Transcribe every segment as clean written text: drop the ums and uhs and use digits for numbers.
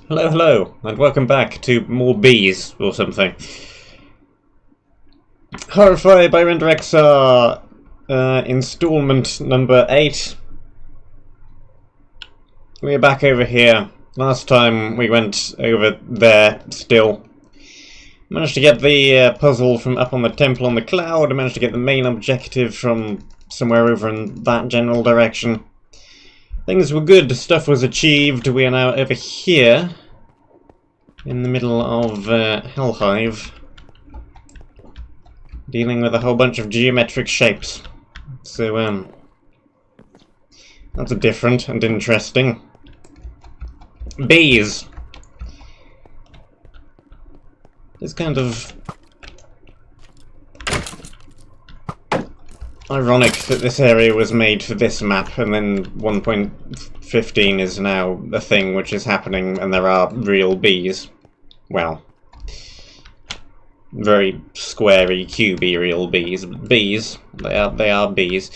Hello, hello, and welcome back to more bees or something. Horrifeye by RenderXR, installment number 8. We're back over here. Last time we went over there still. Managed to get the puzzle from up on the temple on the cloud. I managed to get the main objective from somewhere over in that general direction. Things were good, stuff was achieved. We are now over here in the middle of Hellhive, dealing with a whole bunch of geometric shapes. So, that's different and interesting. Bees! It's kind of ironic that this area was made for this map, and then 1.15 is now a thing which is happening, and there are real bees. Well, very squarey, cubey real bees. Bees. They are bees.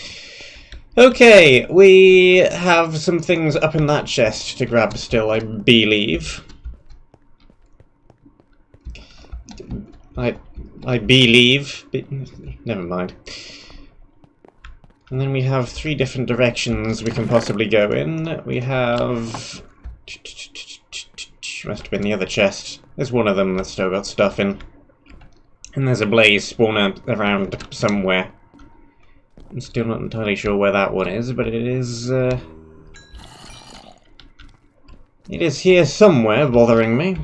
Okay, we have some things up in that chest to grab still, I believe. I believe. Never mind. And then we have 3 different directions we can possibly go in. We have... must have been the other chest. There's one of them that's still got stuff in. And there's a blaze spawner around somewhere. I'm still not entirely sure where that one is, but it is here somewhere, bothering me.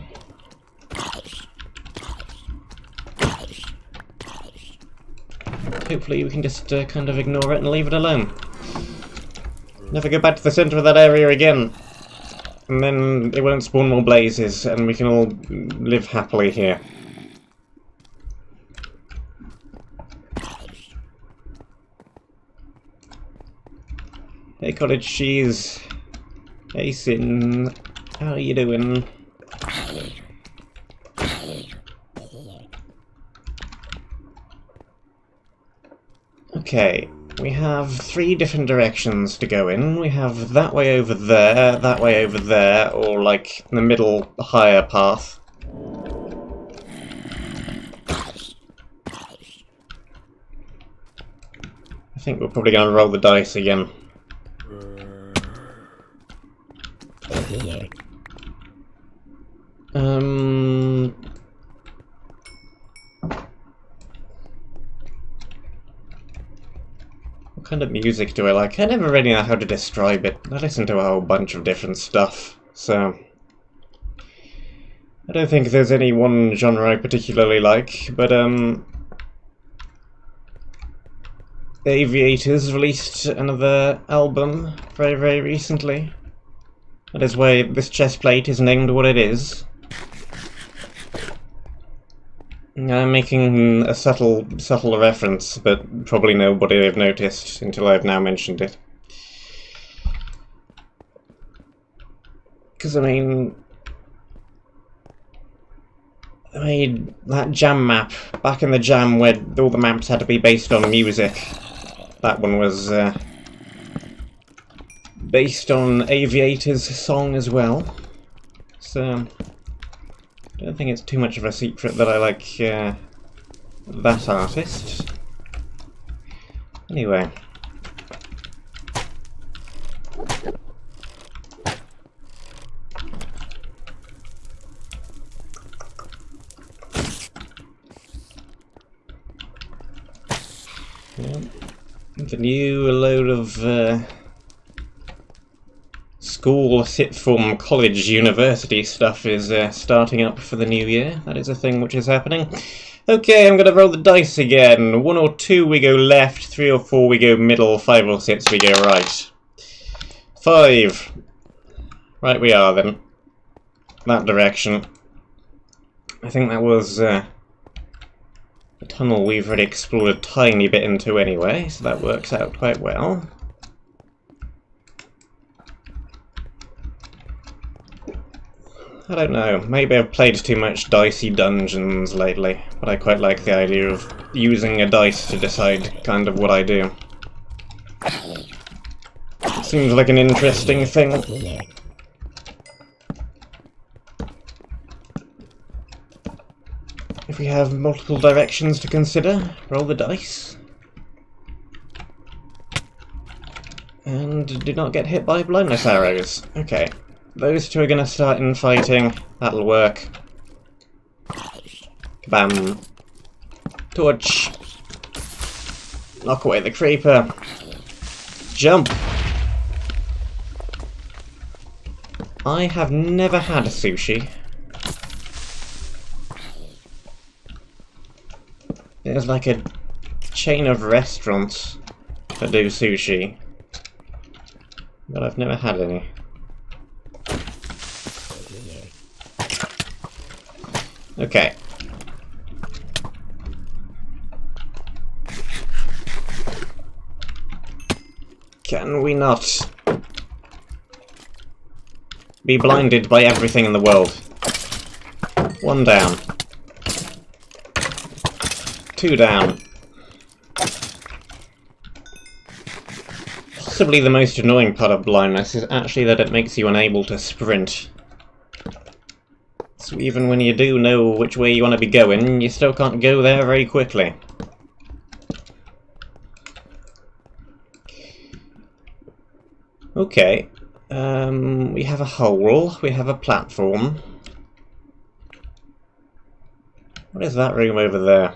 Hopefully we can just kind of ignore it and leave it alone. Never go back to the centre of that area again. And then it won't spawn more blazes, and we can all live happily here. Hey cottage cheese. Hey Sin. How are you doing? Okay, we have 3 different directions to go in. We have that way over there, or like the middle higher path. I think we're probably going to roll the dice again. What kind of music do I like? I never really know how to describe it. I listen to a whole bunch of different stuff, so I don't think there's any one genre I particularly like, but The Aviators released another album very, very recently. That is why this chest plate is named what it is. I'm making a subtle reference, but probably nobody will have noticed until I've now mentioned it. Because, I mean, I made that jam map back in the jam where all the maps had to be based on music. That one was based on Aviator's song as well. So I don't think it's too much of a secret that I like that artist. Anyway. Yeah. The new load of school, sixth form, college, university stuff is starting up for the new year. That is a thing which is happening. Okay, I'm going to roll the dice again. 1 or 2 we go left, 3 or 4 we go middle, 5 or 6 we go right. 5. Right we are then. That direction. I think that was a tunnel we've already explored a tiny bit into anyway, so that works out quite well. I don't know, maybe I've played too much dicey dungeons lately, but I quite like the idea of using a dice to decide kind of what I do. It seems like an interesting thing. If we have multiple directions to consider, roll the dice. And do not get hit by blindness arrows. Okay, those two are going to start infighting. That'll work. Bam. Torch. Knock away the creeper. Jump. I have never had a sushi. There's like a chain of restaurants that do sushi, but I've never had any. Okay. Can we not be blinded by everything in the world? One down. Two down. Possibly the most annoying part of blindness is actually that it makes you unable to sprint. So even when you do know which way you want to be going, you still can't go there very quickly. Okay, we have a hole, we have a platform. What is that room over there?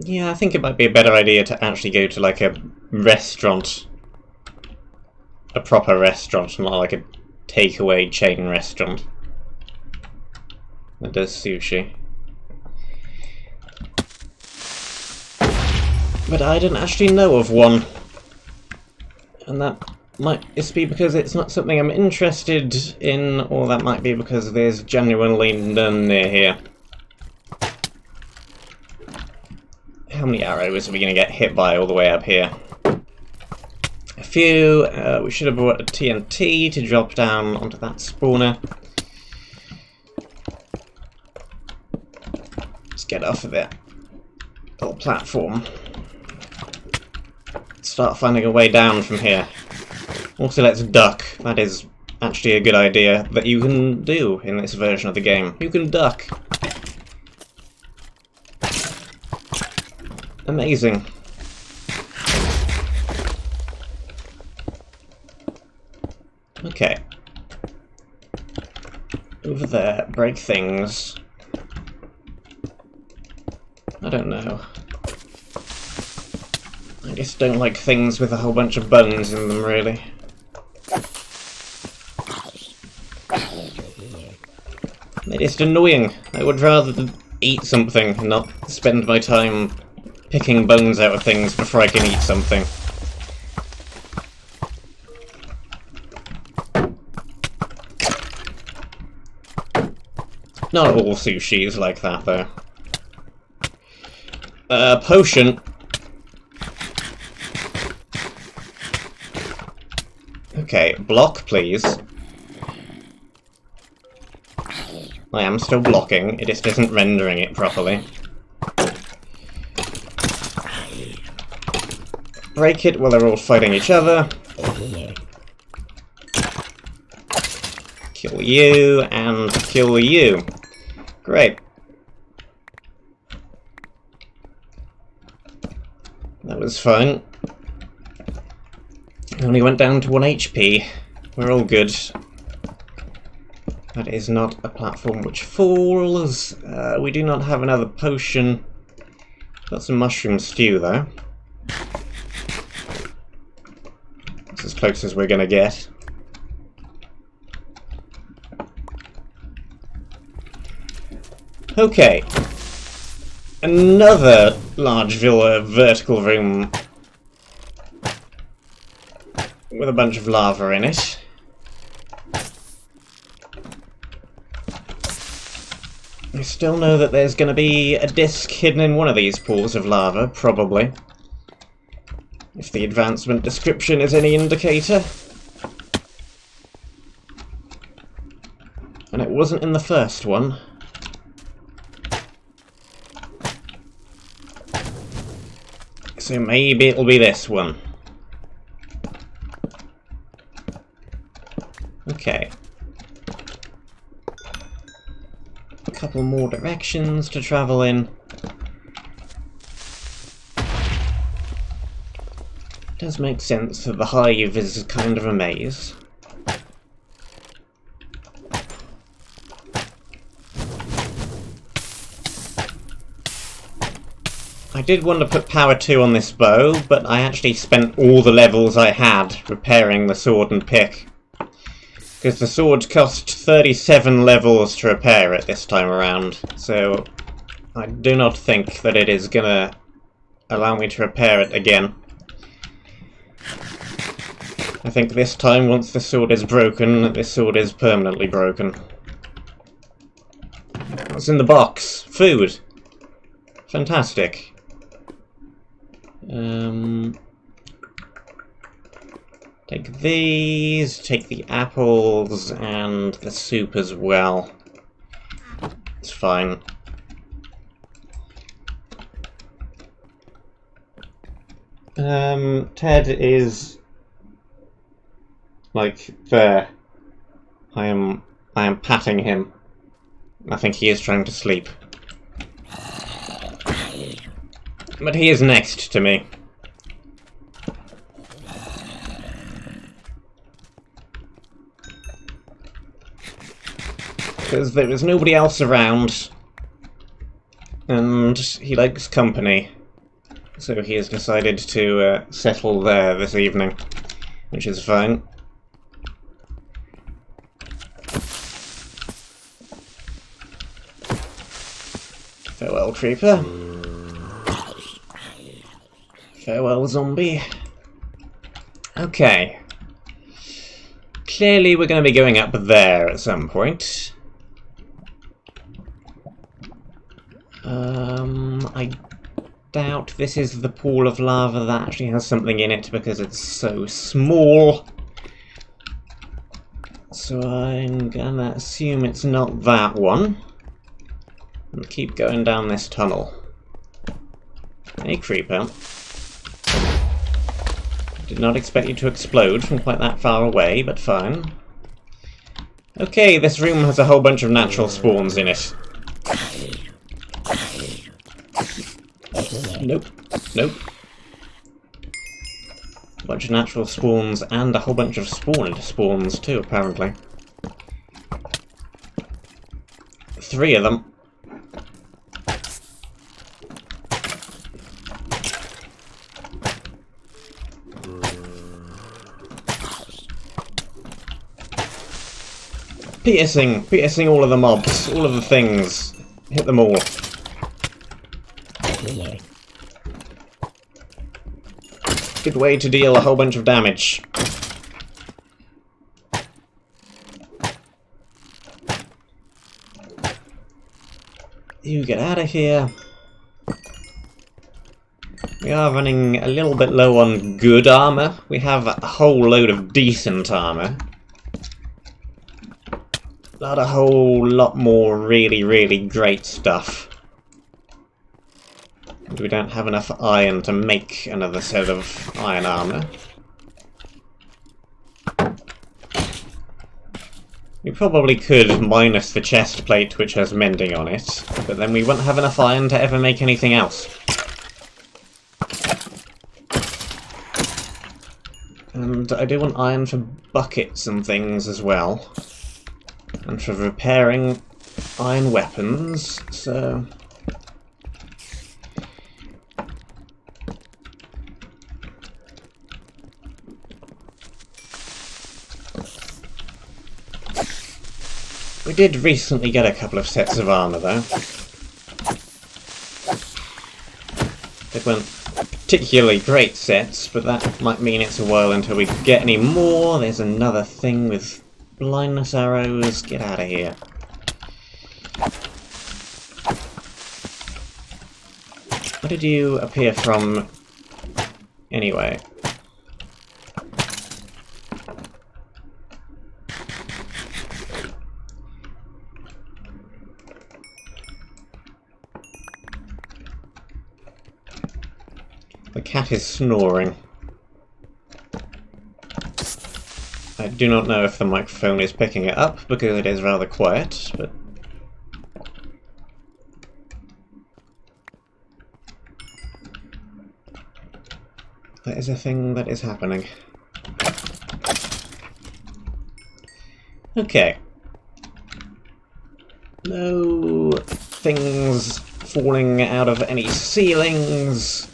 Yeah, I think it might be a better idea to actually go to like a restaurant. A proper restaurant, not like a takeaway chain restaurant that does sushi. But I didn't actually know of one. And that might just be because it's not something I'm interested in, or that might be because there's genuinely none near here. How many arrows are we going to get hit by all the way up here? A few. We should have brought a TNT to drop down onto that spawner. Let's get off of it. Little platform. Start finding a way down from here. Also, let's duck. That is actually a good idea that you can do in this version of the game. You can duck. Amazing. Okay. Over there, break things. I don't know. I just don't like things with a whole bunch of bones in them, really. They're just annoying. I would rather eat something and not spend my time picking bones out of things before I can eat something. Not all sushi is like that, though. Potion. Okay, block, please. I am still blocking, it just isn't rendering it properly. Break it while they're all fighting each other. Kill you, and kill you. Great. That was fun. Only went down to 1 HP. We're all good. That is not a platform which falls. We do not have another potion. Got some mushroom stew, though. That's as close as we're gonna get. Okay. Another large vertical room with a bunch of lava in it. I still know that there's going to be a disc hidden in one of these pools of lava, probably. If the advancement description is any indicator. And it wasn't in the first one. So maybe it'll be this one. couple more directions to travel in. It does make sense that the hive is kind of a maze. I did want to put power 2 on this bow, but I actually spent all the levels I had repairing the sword and pick. Because the sword cost 37 levels to repair it this time around, so I do not think that it is gonna allow me to repair it again. I think this time, once the sword is broken, this sword is permanently broken. What's in the box? Food! Fantastic. Take these, take the apples, and the soup as well. It's fine. Ted is like there. I am patting him. I think he is trying to sleep. But he is next to me. Because there is nobody else around, and he likes company. So he has decided to settle there this evening, which is fine. Farewell, creeper. Farewell, zombie. Okay. Clearly we're going to be going up there at some point. I doubt this is the pool of lava that actually has something in it because it's so small. So I'm gonna assume it's not that one. And keep going down this tunnel. Hey, creeper. Did not expect you to explode from quite that far away, but fine. Okay, this room has a whole bunch of natural spawns in it. Nope. Nope. A bunch of natural spawns and a whole bunch of spawned spawns too, apparently. 3 of them. Piercing all of the mobs, all of the things. Hit them all. Good way to deal a whole bunch of damage. You get out of here. We are running a little bit low on good armor. We have a whole load of decent armor. Not a whole lot more really, really great stuff. And we don't have enough iron to make another set of iron armor. We probably could minus the chest plate which has mending on it, but then we wouldn't have enough iron to ever make anything else. And I do want iron for buckets and things as well. And for repairing iron weapons, so... We did recently get a couple of sets of armor, though. They weren't particularly great sets, but that might mean it's a while until we get any more. There's another thing with blindness arrows. Get out of here. Where did you appear from, anyway? The cat is snoring. I do not know if the microphone is picking it up, because it is rather quiet, but That is a thing that is happening. Okay. No things falling out of any ceilings.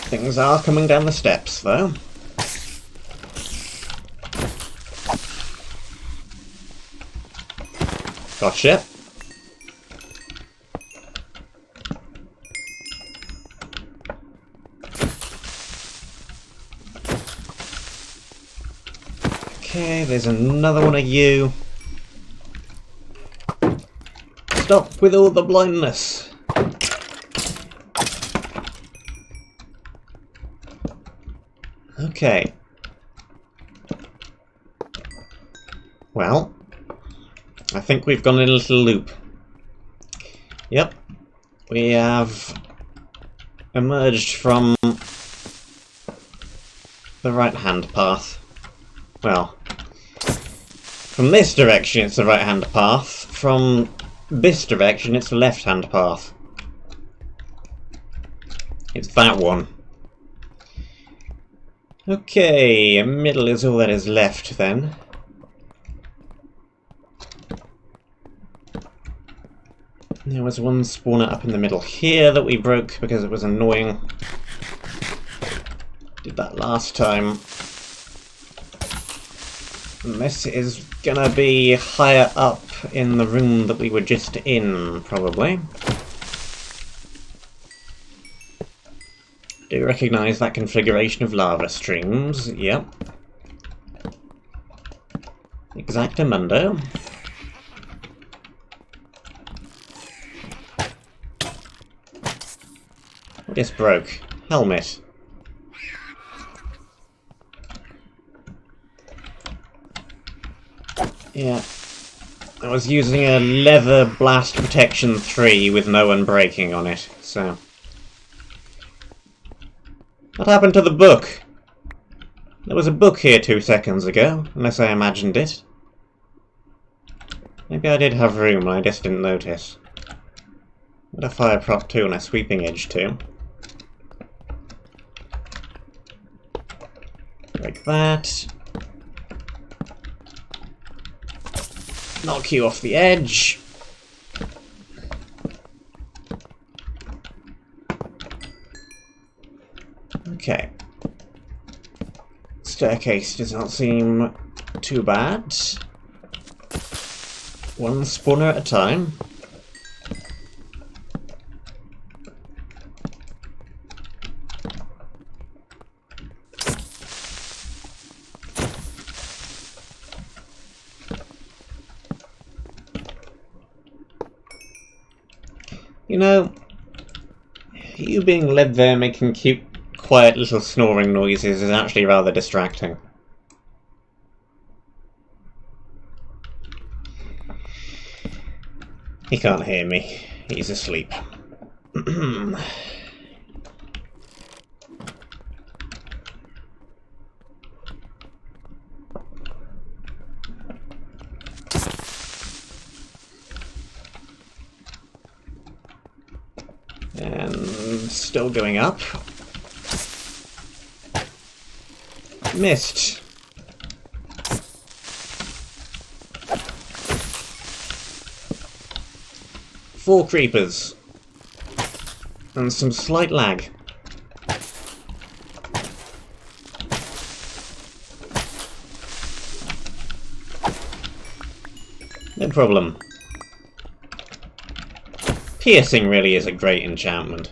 Things are coming down the steps, though. Gotcha. Okay, there's another one of you. Stop with all the blindness. Okay. Well, I think we've gone in a little loop. Yep. We have emerged from the right-hand path. Well, from this direction it's the right-hand path. From this direction it's the left-hand path. It's that one. Okay, middle is all that is left then. There was one spawner up in the middle here that we broke because it was annoying. Did that last time. And this is gonna be higher up in the room that we were just in, probably. Do recognise that configuration of lava streams, yep. Exactamundo. What just broke? Helmet. Yeah. I was using a leather blast protection 3 with no unbreaking on it, so... What happened to the book? There was a book here 2 seconds ago, unless I imagined it. Maybe I did have room and I just didn't notice. Got a fire prop 2 and a sweeping edge 2. Like that. Knock you off the edge. Okay. Staircase does not seem too bad. One spawner at a time. You know, you being led there making cute, quiet little snoring noises is actually rather distracting. He can't hear me. He's asleep. And still going up. Missed. Four creepers. And some slight lag. No problem. Piercing really is a great enchantment.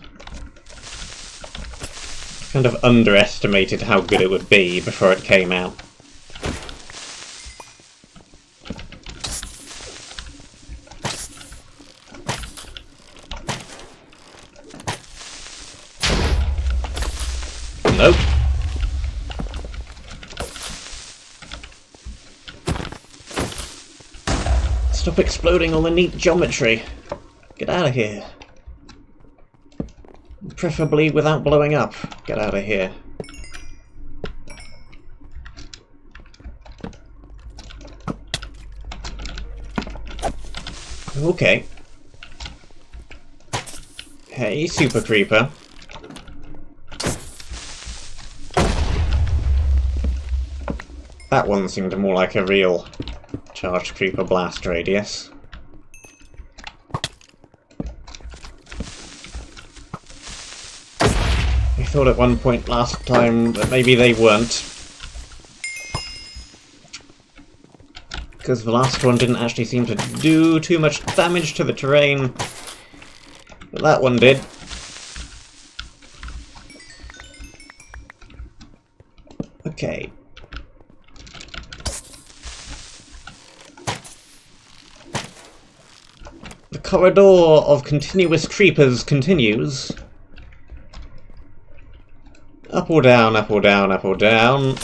Kind of underestimated how good it would be before it came out. Nope. Stop exploding all the neat geometry. Get out of here. Preferably without blowing up. Get out of here. Okay. Okay, super creeper. That one seemed more like a real charged creeper blast radius. I thought at one point last time that maybe they weren't. Because the last one didn't actually seem to do too much damage to the terrain. But that one did. Okay. The corridor of continuous creepers continues. Up or down, up or down, up or down.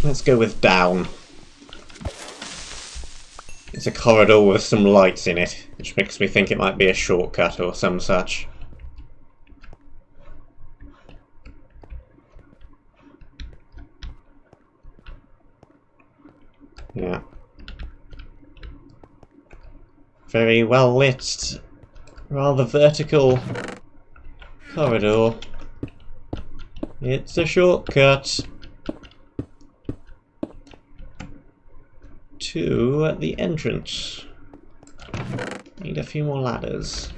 Let's go with down. It's a corridor with some lights in it, which makes me think it might be a shortcut or some such. Yeah. Very well lit, rather vertical corridor. It's a shortcut to the entrance. Need a few more ladders.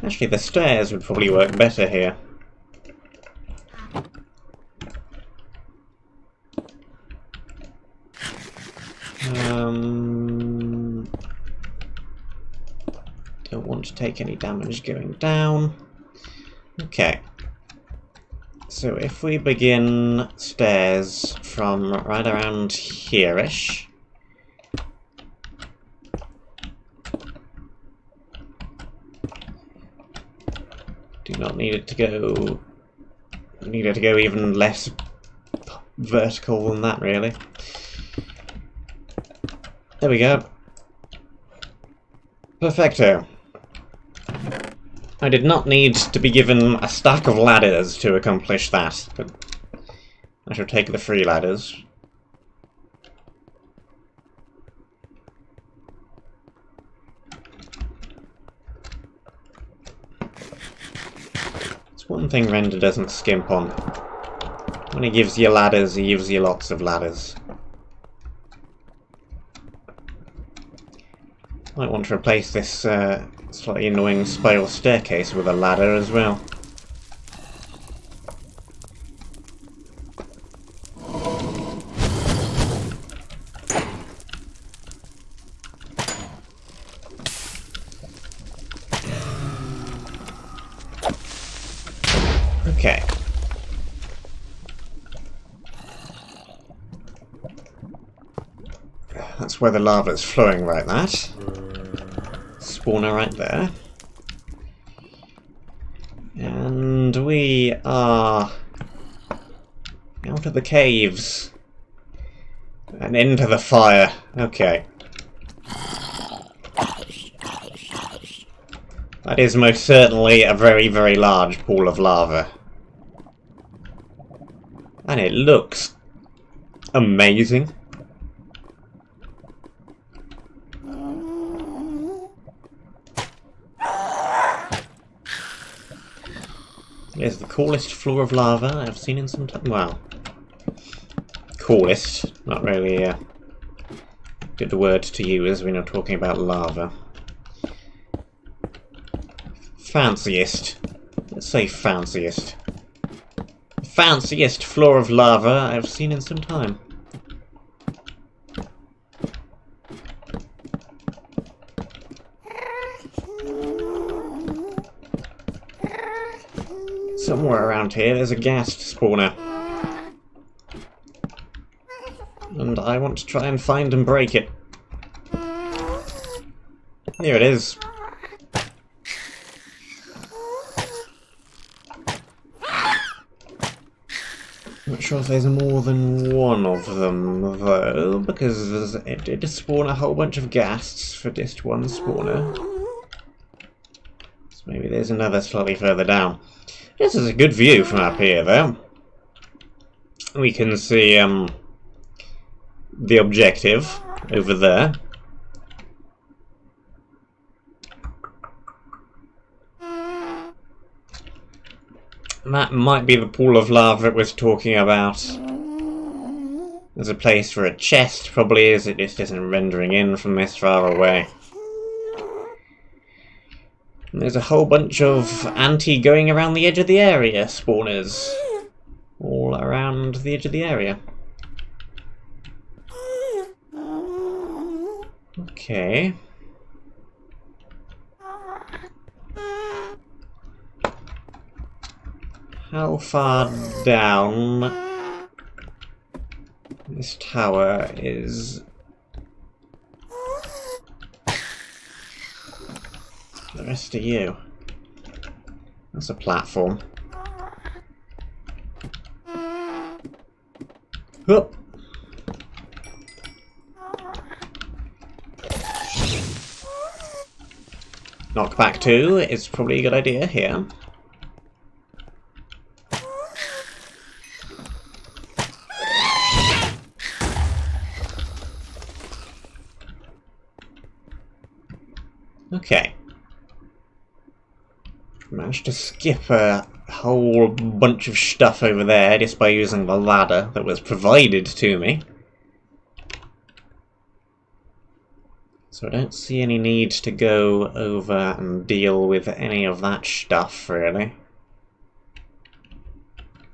Actually, the stairs would probably work better here. Don't want to take any damage going down. Okay. So if we begin stairs from right around here-ish. Do not need it to go... Need it to go even less vertical than that, really. There we go. Perfecto. I did not need to be given a stack of ladders to accomplish that, but I shall take the free ladders. It's one thing Render doesn't skimp on. When he gives you ladders, he gives you lots of ladders. Might want to replace this slightly annoying spiral staircase with a ladder as well. Okay. That's where the lava's flowing right that. Spawner right there. And we are out of the caves and into the fire. Okay. That is most certainly a very, very large pool of lava. And it looks amazing. It's the coolest floor of lava I've seen in some time. Well, coolest, not really a good word to use when you're talking about lava. Fanciest. Let's say fanciest. Fanciest floor of lava I've seen in some time. Somewhere around here there's a ghast spawner. And I want to try and find and break it. Here it is. Not sure if there's more than one of them, though, because it did spawn a whole bunch of ghasts for just one spawner. So maybe there's another slightly further down. This is a good view from up here, though. We can see the objective over there. That might be the pool of lava it was talking about. There's a place for a chest, probably is. It just isn't rendering in from this far away. And there's a whole bunch of anti going around the edge of the area spawners. All around the edge of the area. Okay. How far down this tower is the rest of you? That's a platform. Whoop. Knockback 2 is probably a good idea here. Okay. Managed to skip a whole bunch of stuff over there just by using the ladder that was provided to me. So I don't see any need to go over and deal with any of that stuff, really.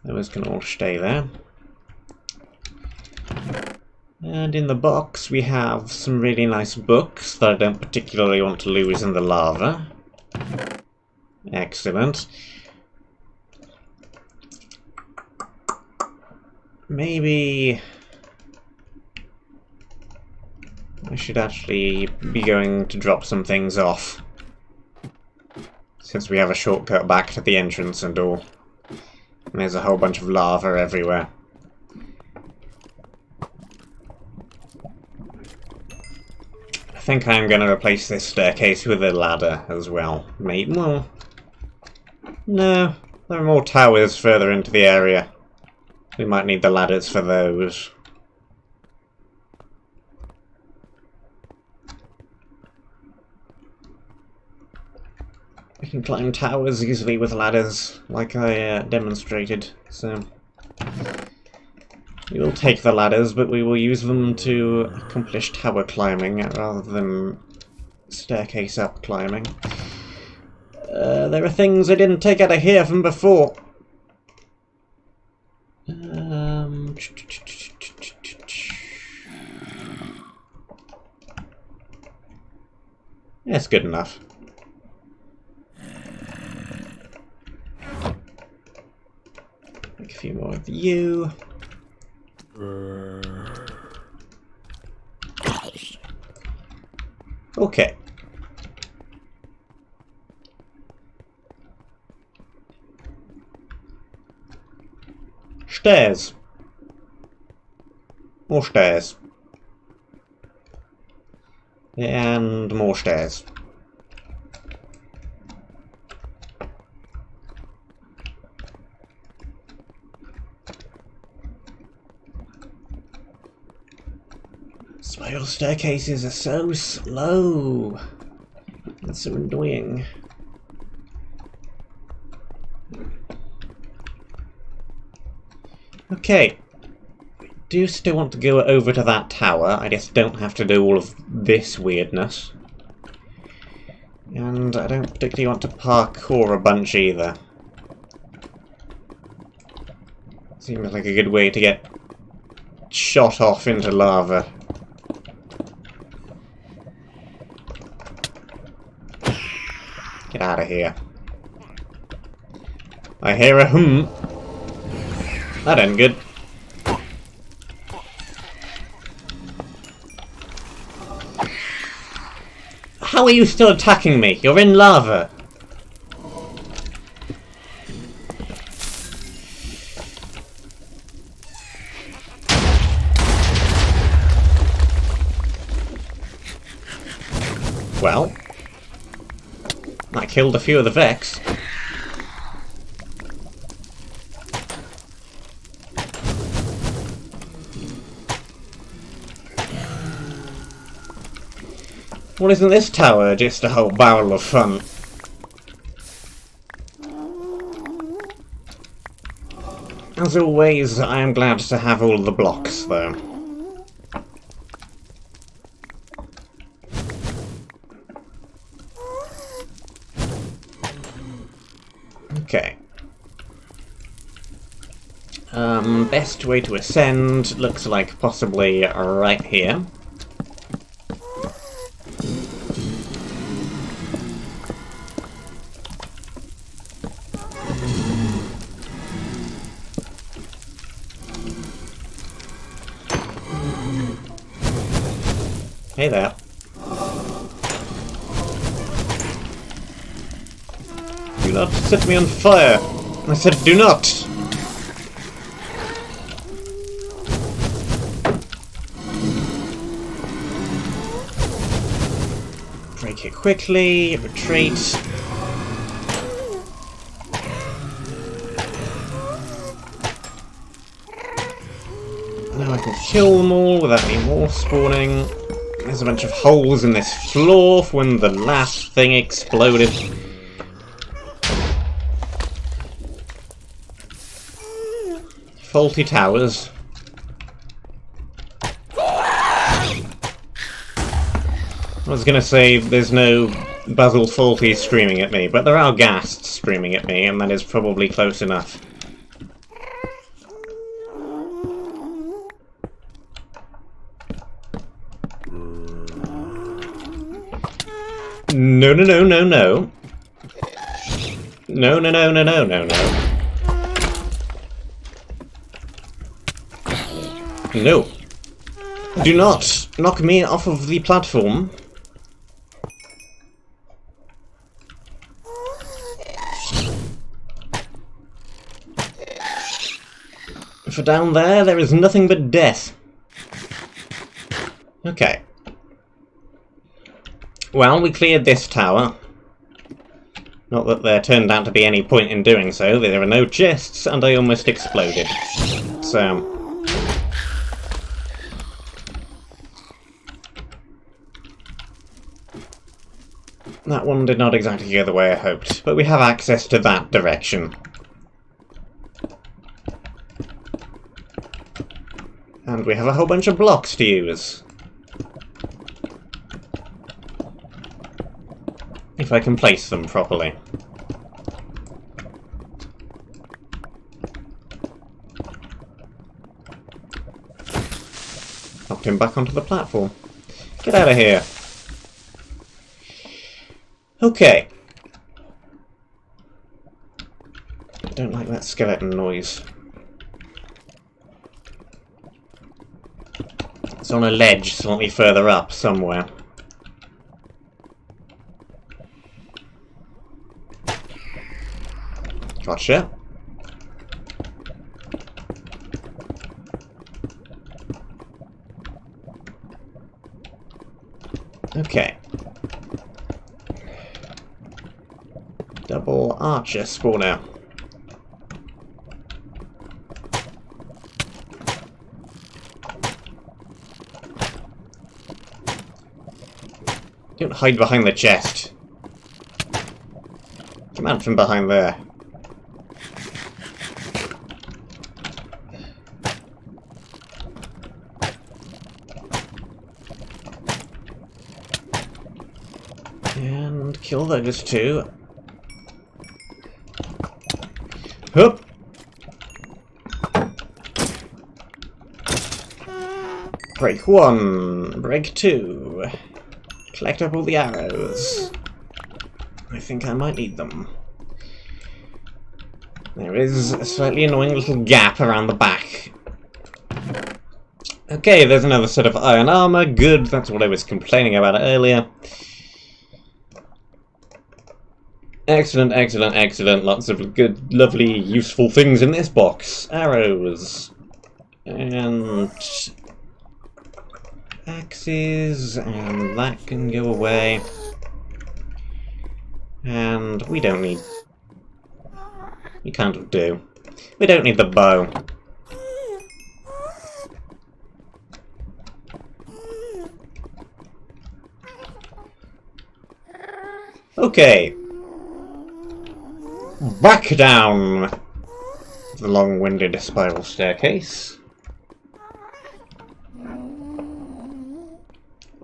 Those can all stay there. And in the box we have some really nice books that I don't particularly want to lose in the lava. Excellent. Maybe I should actually be going to drop some things off, since we have a shortcut back to the entrance and all. And there's a whole bunch of lava everywhere. I think I'm going to replace this staircase with a ladder as well. Maybe, well, no, there are more towers further into the area. We might need the ladders for those. We can climb towers easily with ladders, like I demonstrated, so we will take the ladders, but we will use them to accomplish tower climbing rather than staircase up climbing. There are things I didn't take out of here from before. That's good enough. Make a few more of you. Okay. Stairs. More stairs. And more stairs. Spiral staircases are so slow. That's so annoying. Okay. I do still want to go over to that tower. I just don't have to do all of this weirdness. And I don't particularly want to parkour a bunch either. Seems like a good way to get shot off into lava. Get out of here. I hear a hum. That ain't good. How are you still attacking me? You're in lava. Well, I killed a few of the Vex. Well, isn't this tower just a whole barrel of fun? As always, I am glad to have all the blocks, though. Okay. Best way to ascend looks like possibly right here. Hey there. Do not set me on fire! I said do not! Break it quickly, retreat. Now I can kill them all without any more spawning. There's a bunch of holes in this floor from when the last thing exploded. Faulty towers. I was gonna say there's no Basil Faulty streaming at me, but there are ghasts streaming at me, and that is probably close enough. No, no, no, no, no. No, no, no, no, no, no, no. No. Do not knock me off of the platform. For down there is nothing but death. Okay. Well, we cleared this tower. Not that there turned out to be any point in doing so. There are no chests, and I almost exploded. So... that one did not exactly go the way I hoped, but we have access to that direction. And we have a whole bunch of blocks to use. If I can place them properly. Knocked him back onto the platform. Get out of here. Okay. I don't like that skeleton noise. It's on a ledge slightly further up somewhere. Gotcha. Okay. Double archer spawner. Don't hide behind the chest. Come out from behind there. And kill those two. Hup! Break one, break two. Collect up all the arrows. I think I might need them. There is a slightly annoying little gap around the back. Okay, there's another set of iron armor. Good, that's what I was complaining about earlier. Excellent, excellent, excellent. Lots of good, lovely, useful things in this box. Arrows. And... axes, and that can go away. And we don't need... we can't do. We don't need the bow. Okay. Back down the long-winded spiral staircase.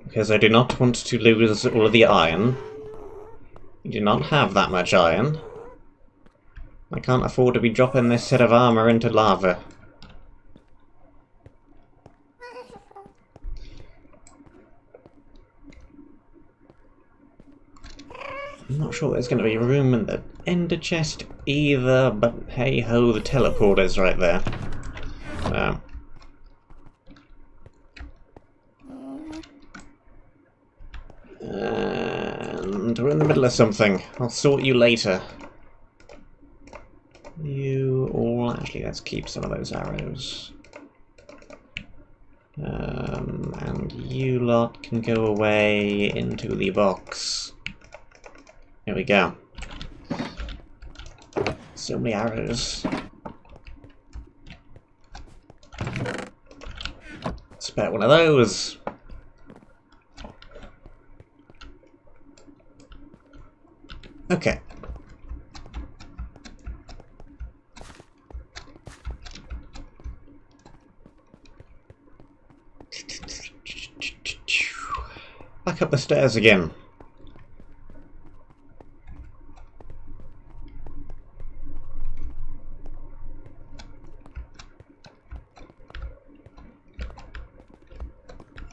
Because I do not want to lose all of the iron. I do not have that much iron. I can't afford to be dropping this set of armor into lava. I'm not sure there's going to be room in the ender chest either, but hey ho, the teleporter's right there. And we're in the middle of something. I'll sort you later. You all... Actually, let's keep some of those arrows. And you lot can go away into the box. Here we go. So many arrows. Spare one of those. Okay. Back up the stairs again.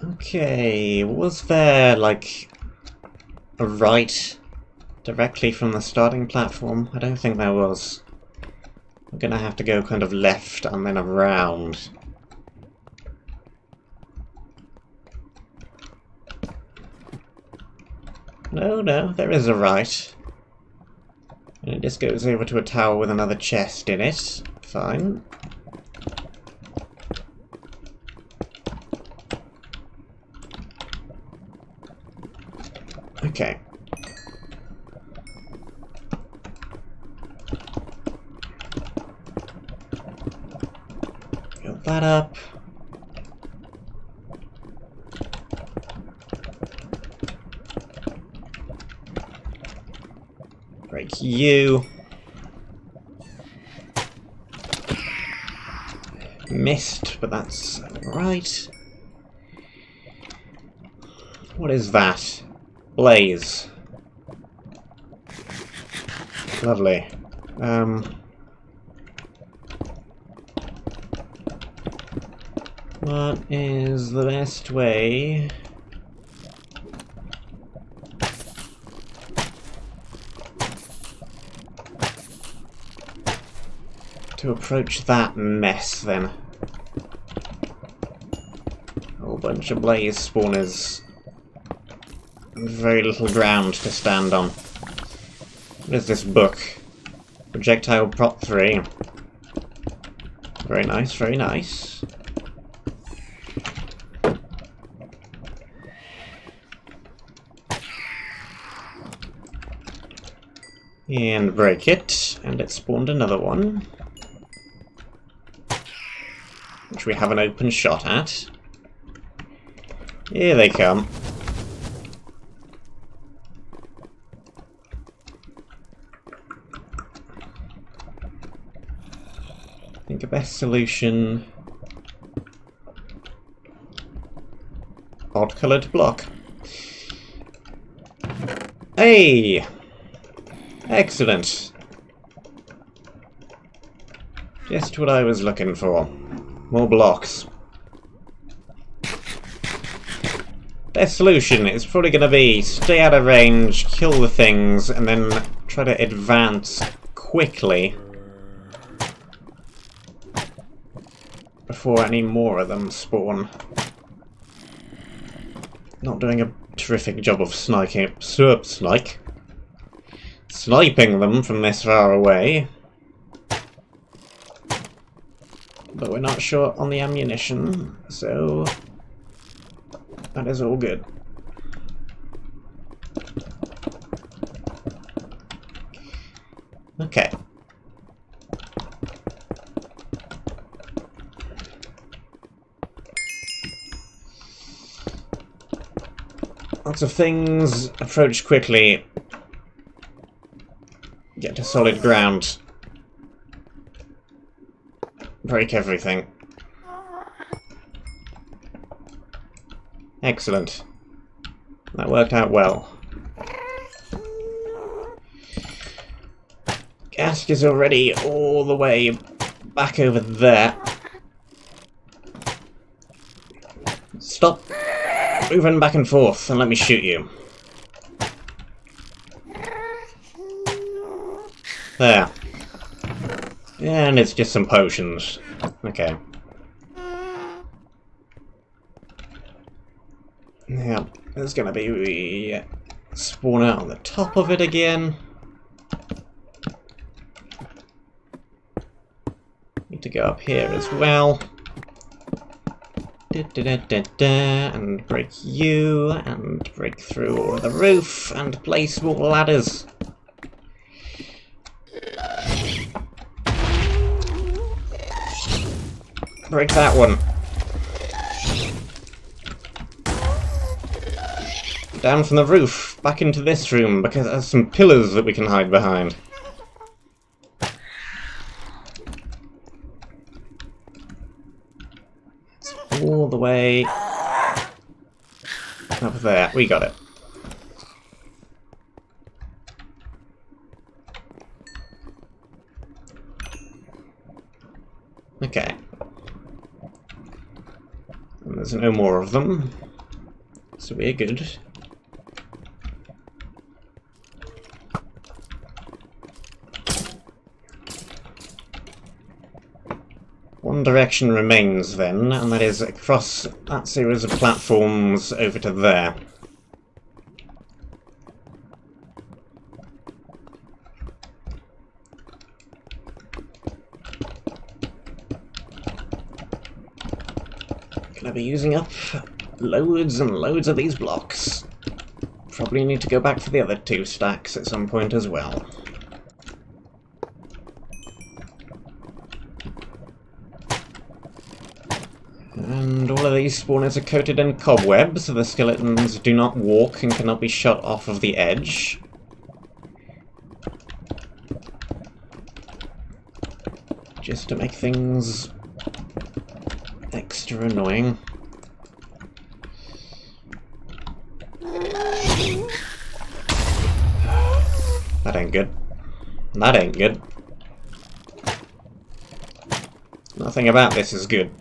Okay, was there, like, a right directly from the starting platform? I don't think there was. I'm gonna have to go kind of left and then around. No, there is a right. And it just goes over to a tower with another chest in it. Fine. Okay. Build that up. Break you. Missed, but that's right. What is that? Blaze. Lovely. What is the best way to approach that mess, then? A whole bunch of blaze spawners. Very little ground to stand on. What is this book? Projectile Prop 3. Very nice, very nice. And break it, and it spawned another one. Which we have an open shot at. Here they come. I think the best solution... odd-coloured block. Hey! Excellent. Just what I was looking for. More blocks. Best solution is probably going to be stay out of range, kill the things, and then try to advance quickly before any more of them spawn. Not doing a terrific job of sniping them from this far away. But we're not short on the ammunition, so that is all good. Okay. Lots of things approach quickly. solid ground. Break everything. Excellent. That worked out well. Cask is already all the way back over there. Stop moving back and forth and let me shoot you. There. And it's just some potions. Okay. Yeah, there's gonna be a spawner on the top of it again. Need to go up here as well. And break you, and break through all of the roof, and place more ladders. Break that one. Down from the roof, back into this room, because there's some pillars that we can hide behind. It's all the way up there. We got it. Okay. And there's no more of them, so we're good. One direction remains then, and that is across that series of platforms over to there. Gonna be using up loads and loads of these blocks. Probably need to go back for the other 2 stacks at some point as well. And all of these spawners are coated in cobwebs, so the skeletons do not walk and cannot be shot off of the edge. Just to make things extra annoying. That ain't good. That ain't good. Nothing about this is good.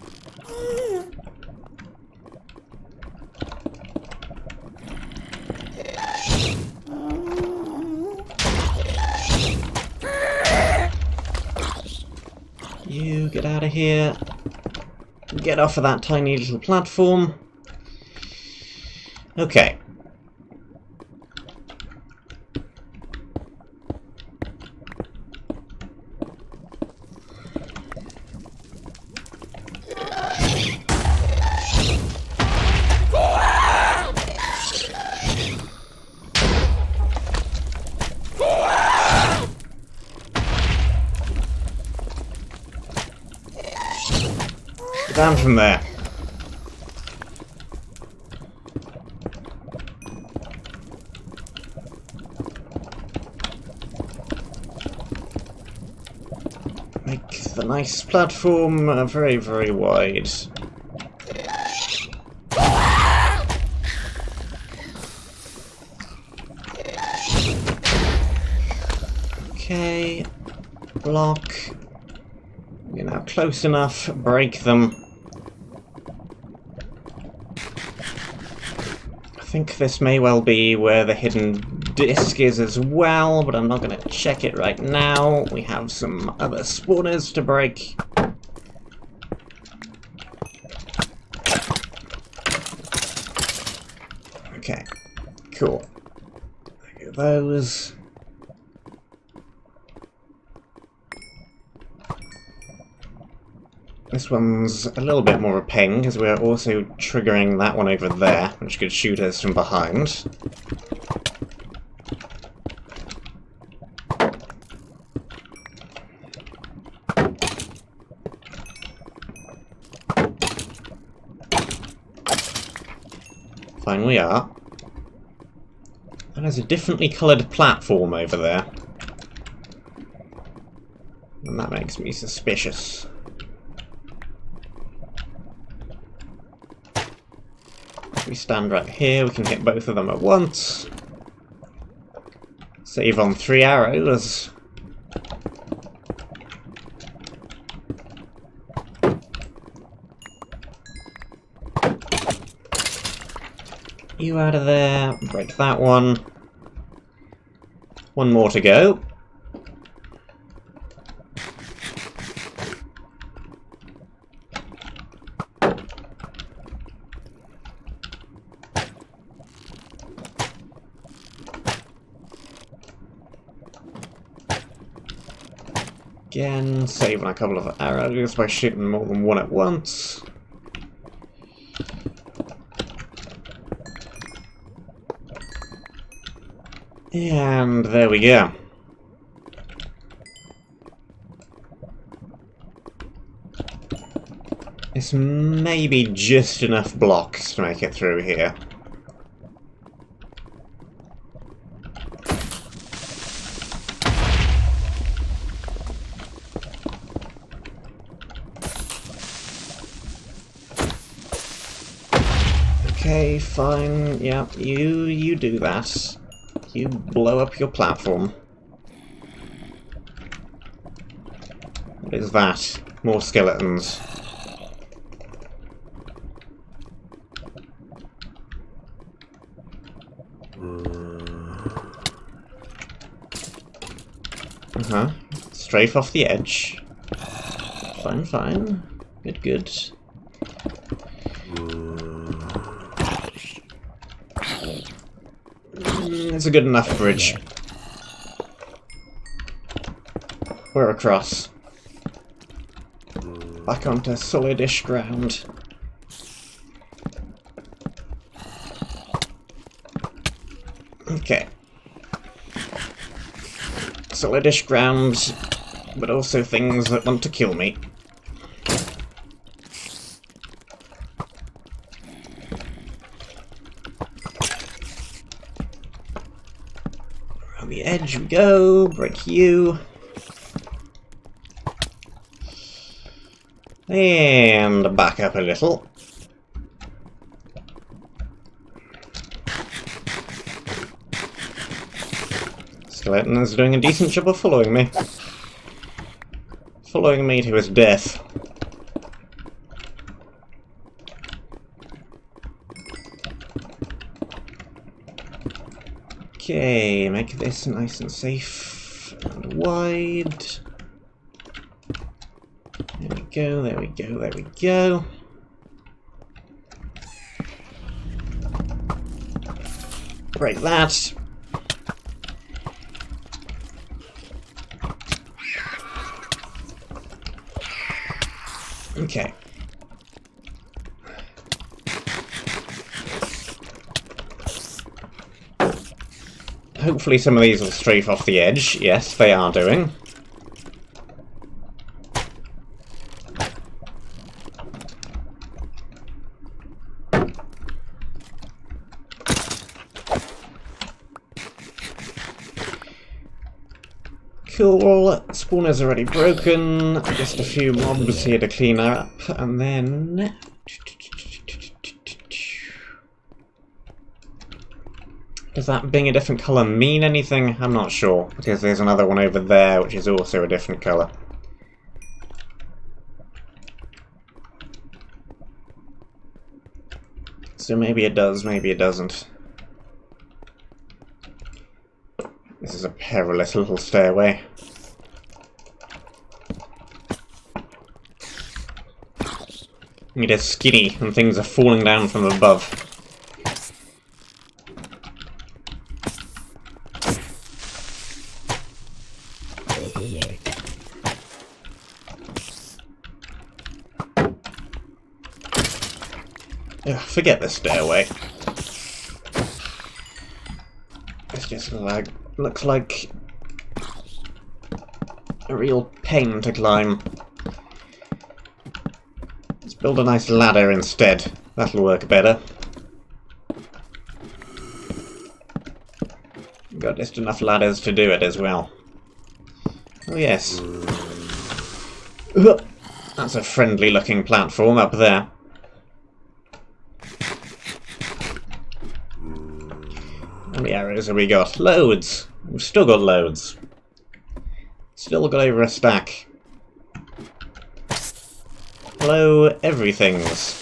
You get out of here. Get off of that tiny little platform. Okay. Down from there. Make the nice platform very, very wide. Okay. Block. You're now close enough. Break them. I think this may well be where the hidden disc is as well, but I'm not going to check it right now. We have some other spawners to break. Okay, cool. Those. This one's a little bit more of a pain, because we're also triggering that one over there, which could shoot us from behind. Fine, we are. And there's a differently coloured platform over there. And that makes me suspicious. If we stand right here, we can hit both of them at once. Save on 3 arrows. You out of there. Break that one. One more to go. Again, save on a couple of arrows by shooting more than one at once. And there we go. This may be just enough blocks to make it through here. Okay, fine. Yep, you do that. You blow up your platform. What is that? More skeletons. Strafe off the edge. Fine, fine. Good, good. It's a good enough bridge. We're across. Back onto solidish ground. Okay. Solidish ground, but also things that want to kill me. On the edge we go, break you. And back up a little. Skeleton is doing a decent job of following me. Following me to his death. Okay, make this nice and safe and wide. There we go, there we go, there we go. Break that. Okay. Hopefully some of these will strafe off the edge. Yes, they are doing. Cool, spawner's already broken, just a few mobs here to clean up, and then... Does that being a different colour mean anything? I'm not sure, because there's another one over there which is also a different colour. So maybe it does, maybe it doesn't. This is a perilous little stairway. It is skinny and things are falling down from above. Ugh, forget the stairway. It's just looks like a real pain to climb. Let's build a nice ladder instead. That'll work better. Got just enough ladders to do it as well. Oh yes. That's a friendly looking platform up there. How many arrows have we got? Loads! We've still got loads. Still got over a stack. Hello, everythings.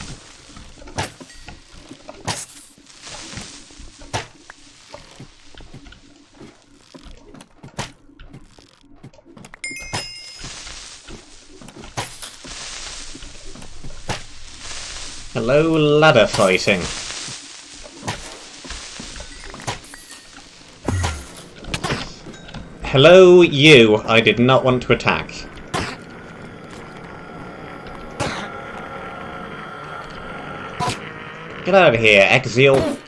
Hello, ladder fighting. Hello, you. I did not want to attack. Get out of here, Exil.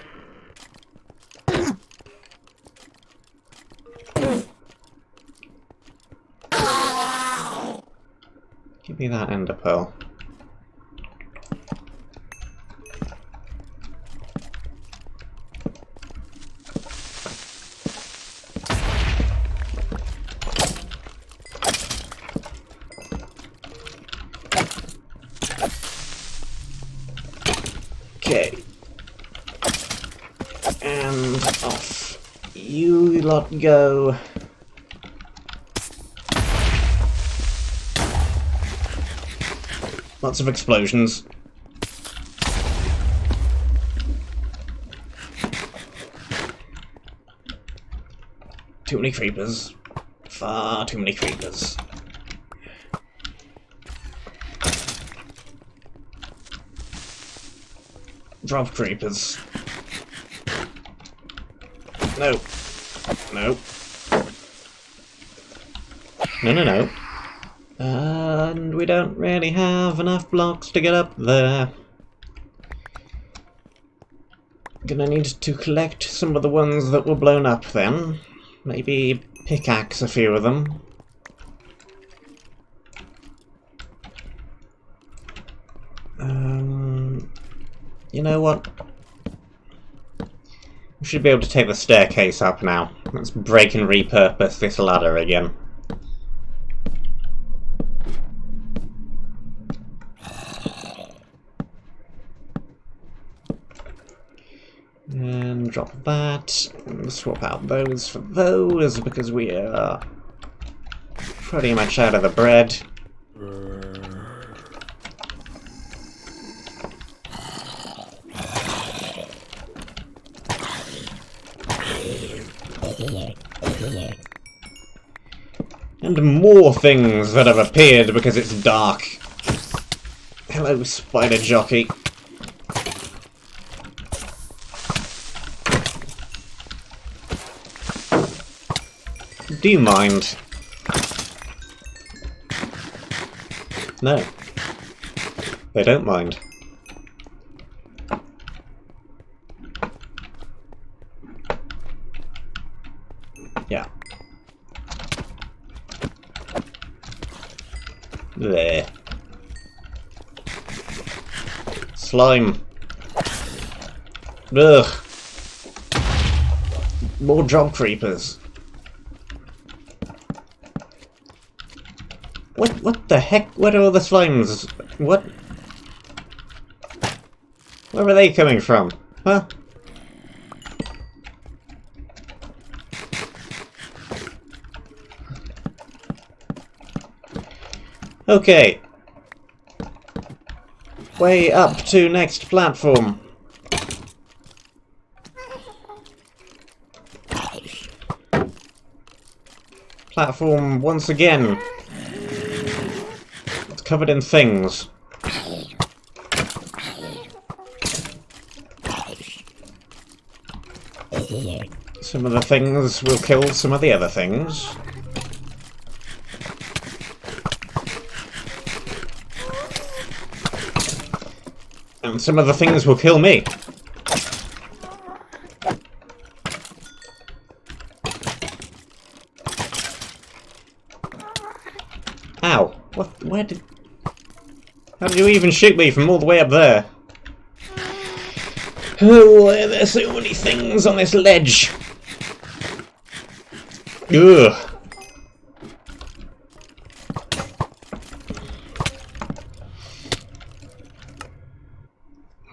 Give me that ender pearl. Okay. And off. You lot go. Lots of explosions. Too many creepers. Far too many creepers. Drop creepers. No. No. No, no, no. And we don't really have enough blocks to get up there. Gonna need to collect some of the ones that were blown up then. Maybe pickaxe a few of them. You know what? We should be able to take the staircase up now. Let's break and repurpose this ladder again. And drop that. And swap out those for those because we are pretty much out of the bread. And more things that have appeared because it's dark. Hello, spider jockey. Do you mind? No. They don't mind. Yeah. There. Slime. Ugh. More job creepers. What the heck? What are all the slimes? What? Where are they coming from? Huh? Okay. Way up to next platform. Platform once again. It's covered in things. Some of the things will kill some of the other things. And some of the things will kill me. Ow. What? Where did... How did you even shoot me from all the way up there? Oh, why are there so many things on this ledge? Ugh.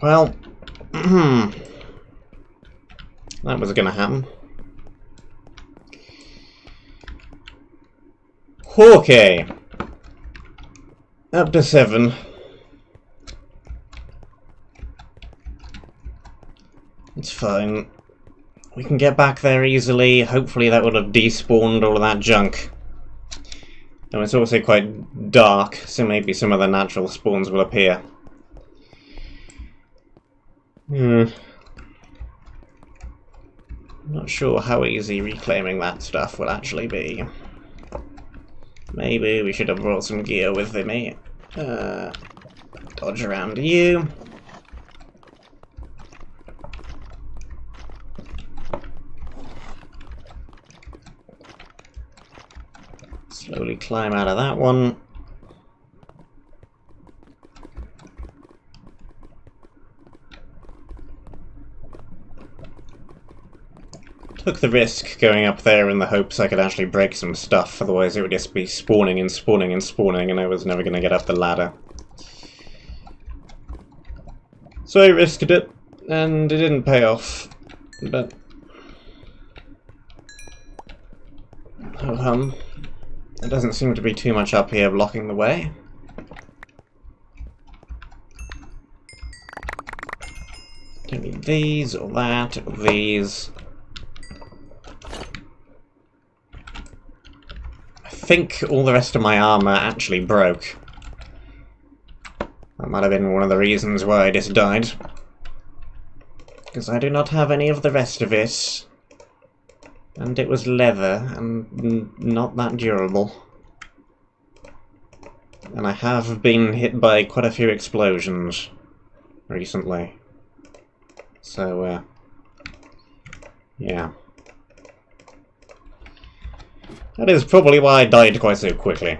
Well, that was gonna happen. Okay. Up to 7. It's fine. We can get back there easily. Hopefully that would have despawned all of that junk. And it's also quite dark, so maybe some of the natural spawns will appear. I'm not sure how easy reclaiming that stuff will actually be. Maybe we should have brought some gear with me. Dodge around you. Slowly climb out of that one. Took the risk going up there in the hopes I could actually break some stuff, otherwise it would just be spawning and spawning and spawning and I was never going to get up the ladder. So I risked it, and it didn't pay off, but... oh hum. There doesn't seem to be too much up here blocking the way. Don't need these, or that, or these. I think all the rest of my armor actually broke. That might have been one of the reasons why I just died. Because I do not have any of the rest of it. And it was leather, and not that durable. And I have been hit by quite a few explosions recently. So, yeah. That is probably why I died quite so quickly.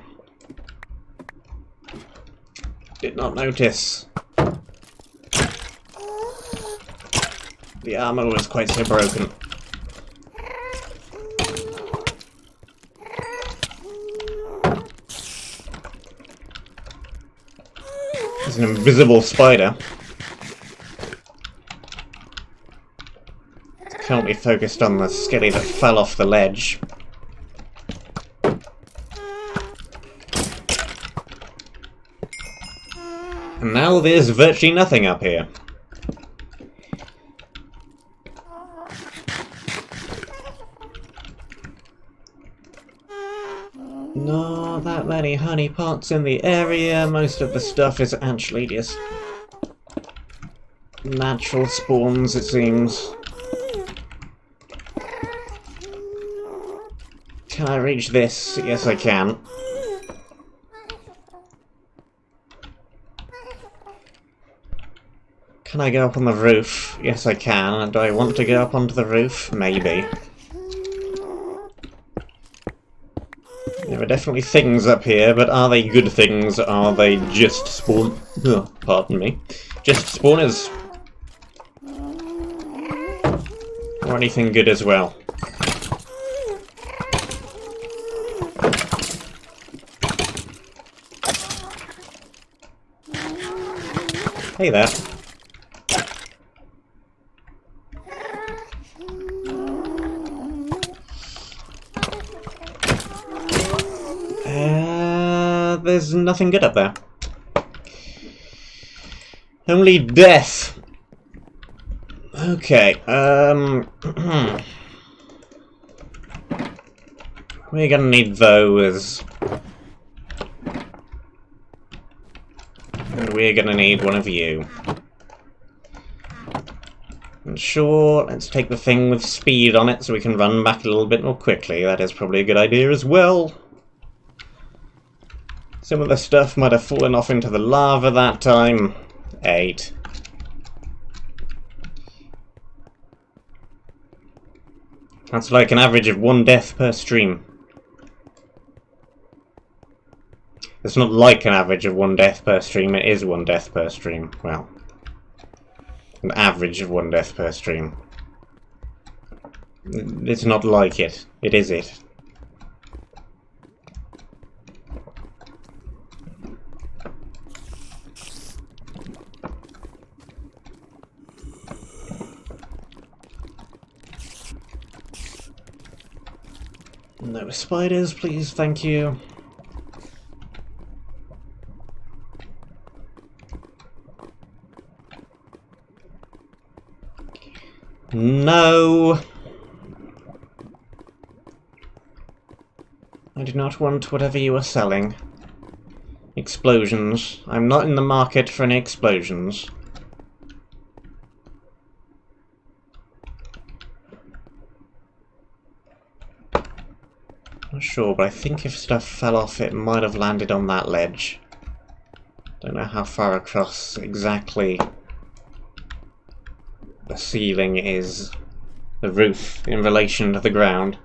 Did not notice. The armor was quite so broken. There's an invisible spider. Currently focused on the skelly that fell off the ledge. And now there's virtually nothing up here. Not that many honey pots in the area. Most of the stuff is actually just natural spawns, it seems. Can I reach this? Yes, I can. Can I go up on the roof? Yes, I can. Do I want to go up onto the roof? Maybe. There are definitely things up here, but are they good things? Are they just spawn... oh, pardon me. Just spawners? Or anything good as well? Hey there. There's nothing good up there. Only death. Okay, we're gonna need those. And we're gonna need one of you. And sure, let's take the thing with speed on it so we can run back a little bit more quickly. That is probably a good idea as well. Some of the stuff might have fallen off into the lava that time. 8. That's like an average of 1 death per stream. It's not like an average of 1 death per stream, it is 1 death per stream. Well, an average of 1 death per stream. It's not like it. It is it. No spiders, please, thank you. No! I do not want whatever you are selling. Explosions. I'm not in the market for any explosions. Not sure, but I think if stuff fell off, it might have landed on that ledge. Don't know how far across exactly the ceiling is, the roof, in relation to the ground.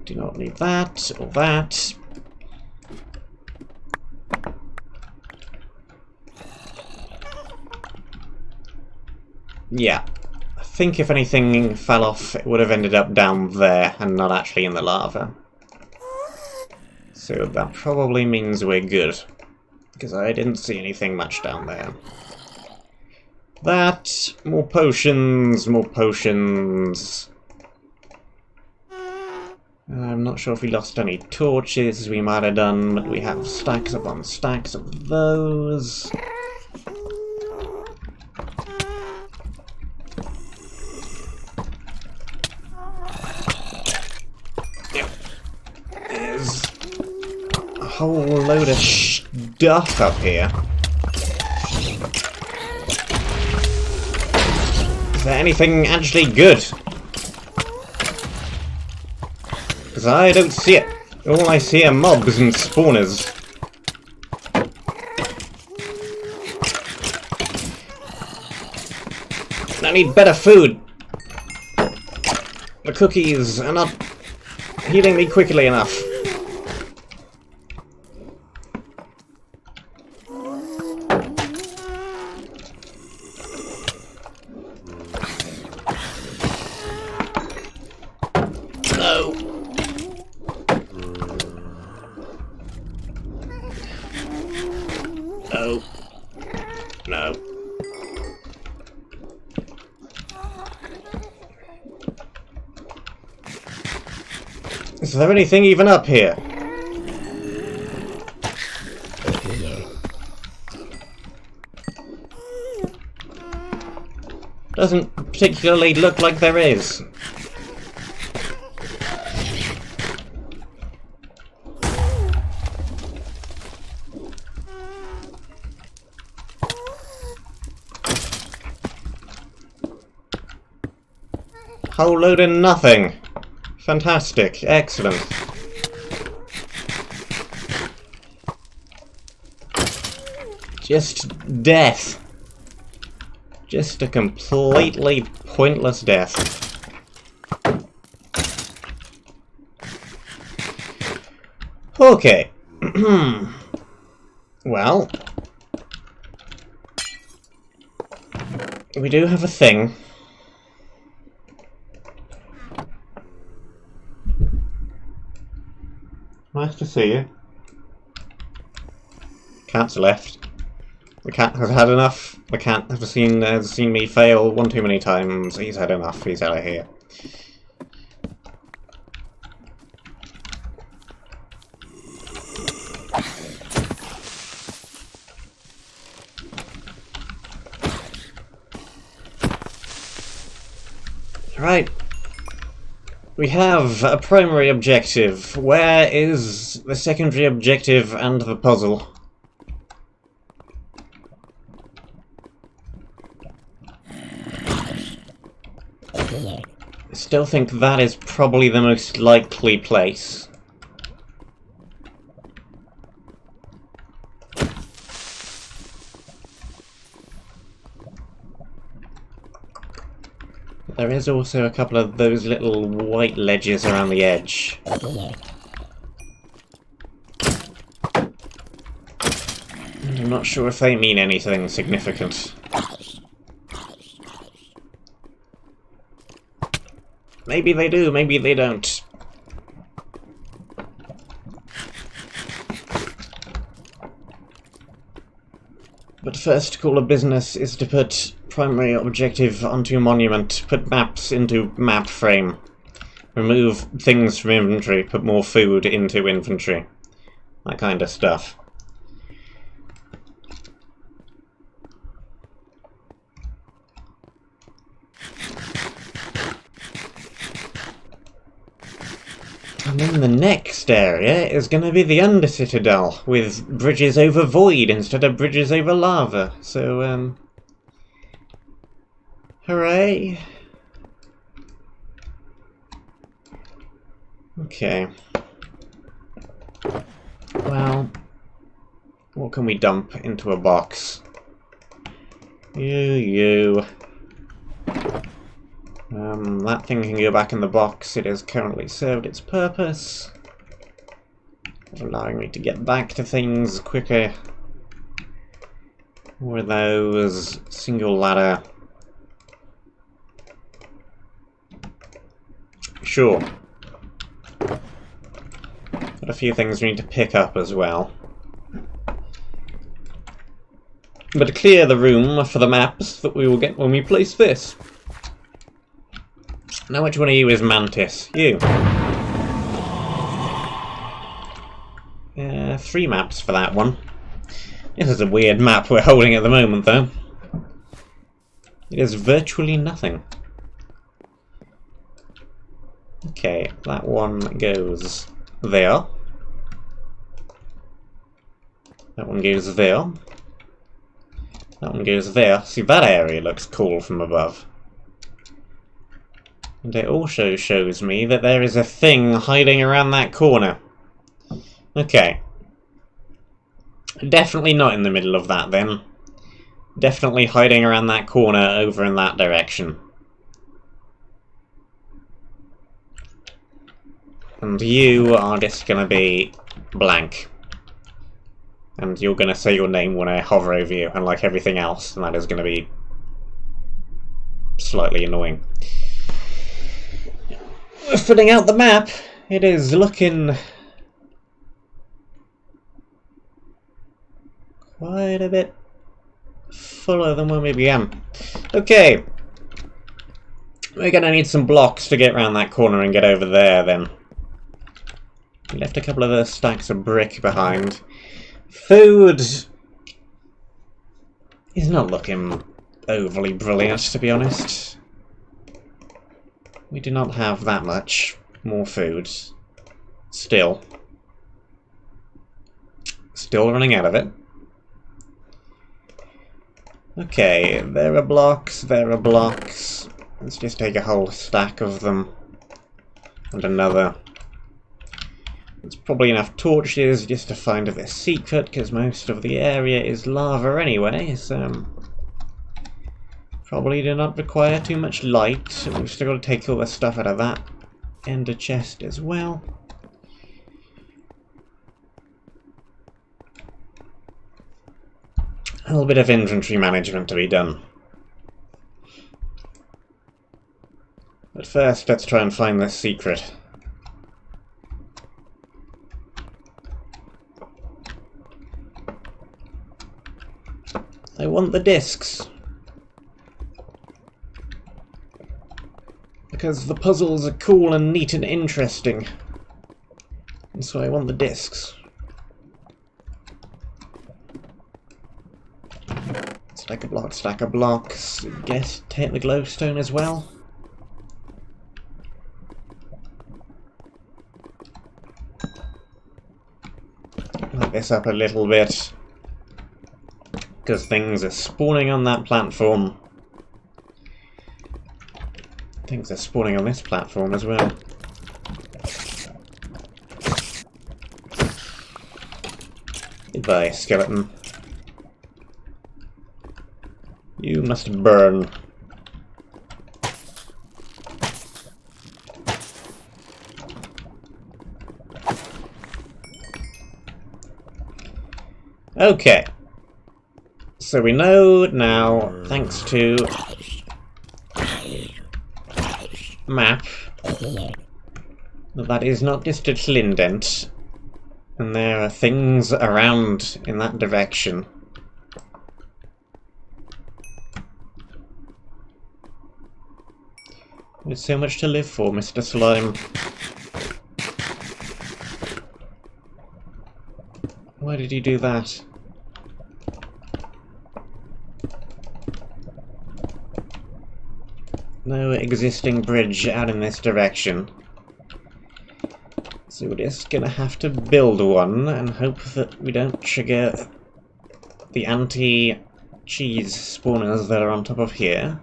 Do not need that, or that. Yeah. I think if anything fell off, it would have ended up down there, and not actually in the lava. So that probably means we're good. Because I didn't see anything much down there. That, more potions, more potions. I'm not sure if we lost any torches, we might have done, but we have stacks upon stacks of those. Yep. There's a whole load of stuff up here. Is there anything actually good? Because I don't see it. All I see are mobs and spawners. I need better food. The cookies are not healing me quickly enough. No. No. No. Is there anything even up here? Doesn't particularly look like there is. Whole load of nothing. Fantastic. Excellent. Just death. Just a completely pointless death. Okay. Well. We do have a thing. Nice to see you. Cat's left. The cat has had enough. The cat has seen me fail one too many times. He's had enough. He's out of here. Right. We have a primary objective. Where is the secondary objective and the puzzle? I still think that is probably the most likely place. There is also a couple of those little white ledges around the edge. And I'm not sure if they mean anything significant. Maybe they do, maybe they don't. But first call of business is to put primary objective onto monument. Put maps into map frame. Remove things from inventory. Put more food into inventory. That kind of stuff. And then the next area is going to be the Under Citadel, with bridges over void instead of bridges over lava. So, hooray! Okay. Well, what can we dump into a box? You. That thing can go back in the box. It has currently served its purpose, allowing me to get back to things quicker. Or those single ladder. Sure. Got a few things we need to pick up as well. But to clear the room for the maps that we will get when we place this. Now which one of you is Mantis? You. 3 maps for that one. This is a weird map we're holding at the moment, though. It is virtually nothing. Okay, that one goes there. That one goes there. That one goes there. See, that area looks cool from above. And it also shows me that there is a thing hiding around that corner. Okay. Definitely not in the middle of that, then. Definitely hiding around that corner over in that direction. And you are just gonna be blank. And you're gonna say your name when I hover over you, unlike everything else, and that is gonna be slightly annoying. Filling out the map, it is looking quite a bit fuller than when we began. Okay, we're gonna need some blocks to get around that corner and get over there then. We left a couple of those stacks of brick behind. Food is not looking overly brilliant, to be honest. We do not have that much more food. Still. Still running out of it. Okay, there are blocks, there are blocks. Let's just take a whole stack of them. And another. There's probably enough torches just to find this secret, because most of the area is lava anyway, so probably do not require too much light. We've still got to take all the stuff out of that ender chest as well. A little bit of inventory management to be done. But first, let's try and find this secret. I want the discs. Because the puzzles are cool and neat and interesting. And so I want the discs. Stack of blocks. Guess take the glowstone as well. Light this up a little bit. Because things are spawning on that platform. Things are spawning on this platform as well. Goodbye, skeleton. You must burn. Okay. So we know now, thanks to map, that is not just a little indent, and there are things around in that direction. There's so much to live for, Mr. Slime. Why did you do that? No existing bridge out in this direction. So we're just gonna have to build one and hope that we don't trigger the anti-cheese spawners that are on top of here.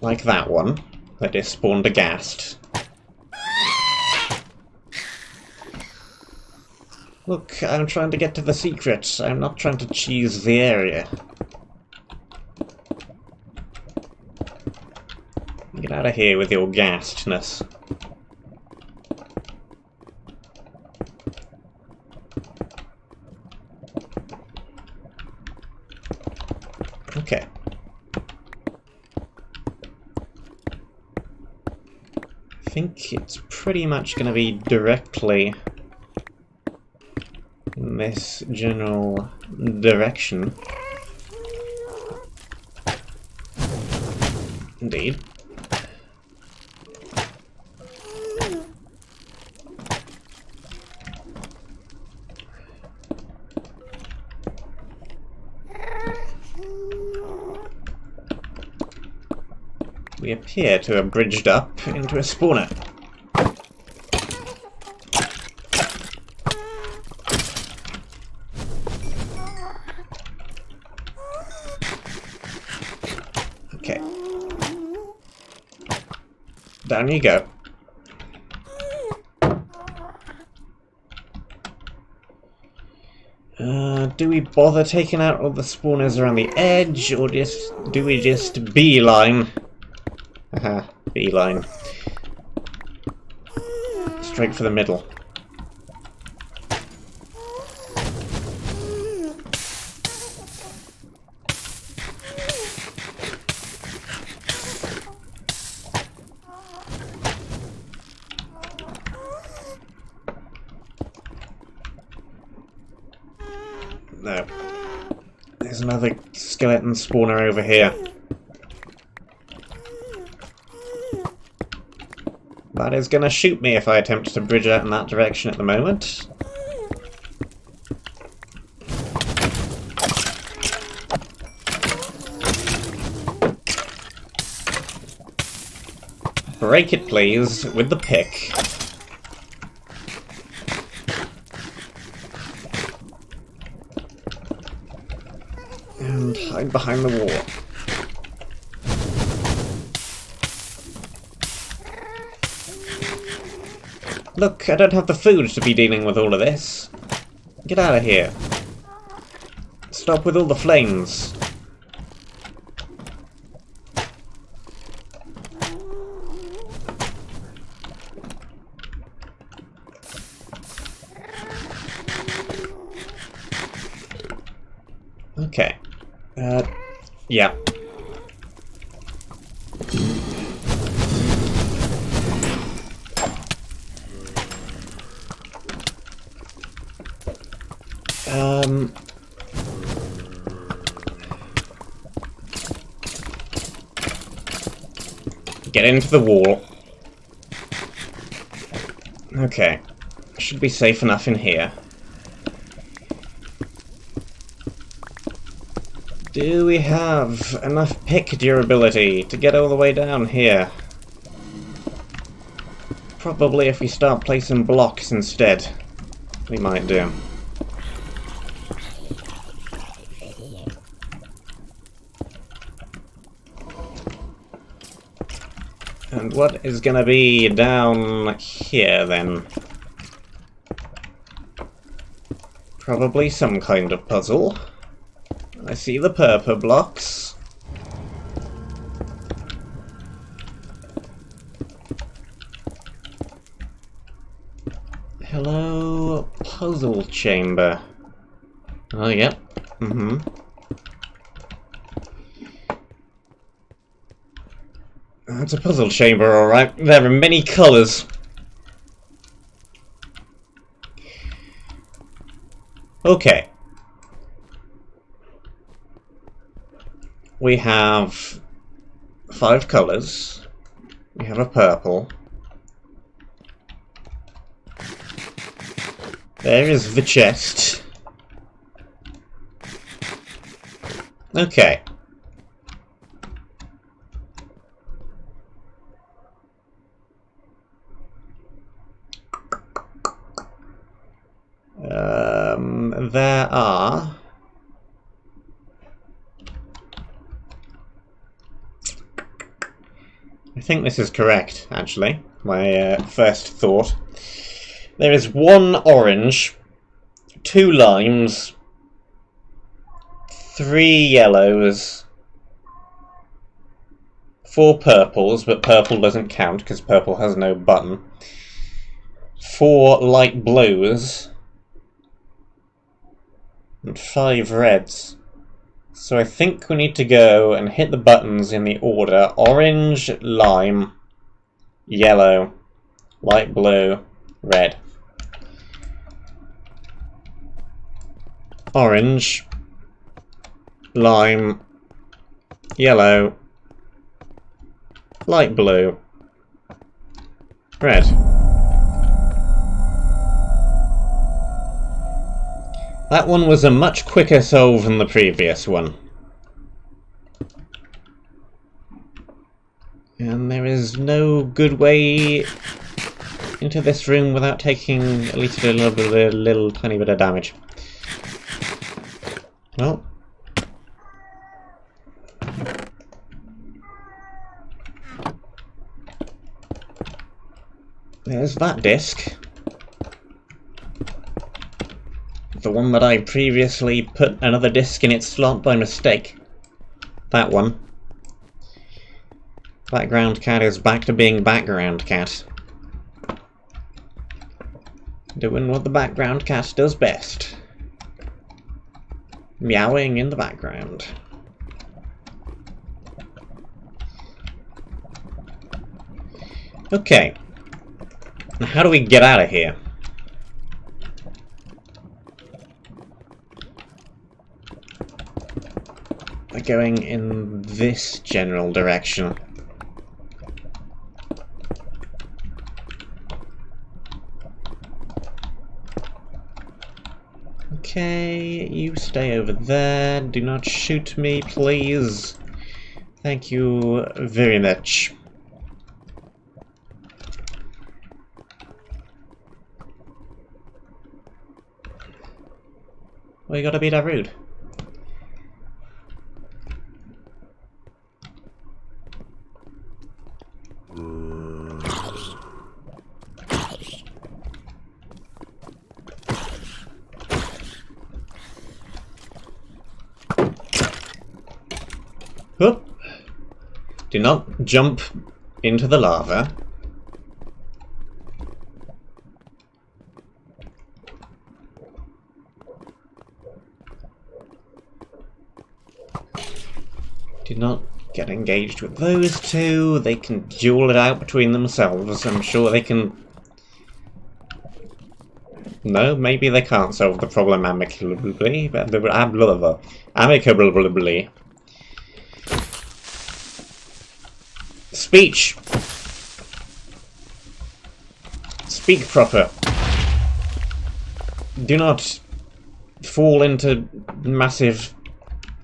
Like that one, that just spawned aghast. Look, I'm trying to get to the secret. I'm not trying to cheese the area. Get out of here with your ghastness. Okay. I think it's pretty much going to be directly in this general direction. Indeed. We appear to have bridged up into a spawner. Okay. Down you go. Do we bother taking out all the spawners around the edge, or do we just beeline? Haha, beeline. Straight for the middle. No. There's another skeleton spawner over here. That is gonna shoot me if I attempt to bridge out in that direction at the moment. Break it, please, with the pick. And hide behind the wall. Look, I don't have the food to be dealing with all of this. Get out of here. Stop with all the flames. Okay. Yeah. Get into the wall. Okay. Should be safe enough in here. Do we have enough pick durability to get all the way down here? Probably if we start placing blocks instead. We might do. And what is gonna be down here then? Probably some kind of puzzle. I see the purple blocks. Hello, puzzle chamber. Oh, yep. It's a puzzle chamber, alright. There are many colours. Okay. We have 5 colours. We have a purple. There is the chest. Okay. There are... I think this is correct, actually. My first thought. There is 1 orange, 2 limes, 3 yellows, 4 purples, but purple doesn't count because purple has no button, 4 light blues, and 5 reds. So I think we need to go and hit the buttons in the order orange, lime, yellow, light blue, red. Orange, lime, yellow, light blue, red. That one was a much quicker solve than the previous one. And there is no good way into this room without taking at least a little tiny bit of damage. Well. There's that disc. The one that I previously put another disc in its slot by mistake. That one. Background cat is back to being background cat. Doing what the background cat does best. Meowing in the background. Okay. Now how do we get out of here? By going in this general direction. Okay, you stay over there. Do not shoot me, please. Thank you very much. Well, you gotta be that rude. Whoop. Do not jump into the lava. Do not get engaged with those two. They can duel it out between themselves. I'm sure they can... No, maybe they can't solve the problem amicably. Amicably. Speech! Speak proper. Do not fall into massive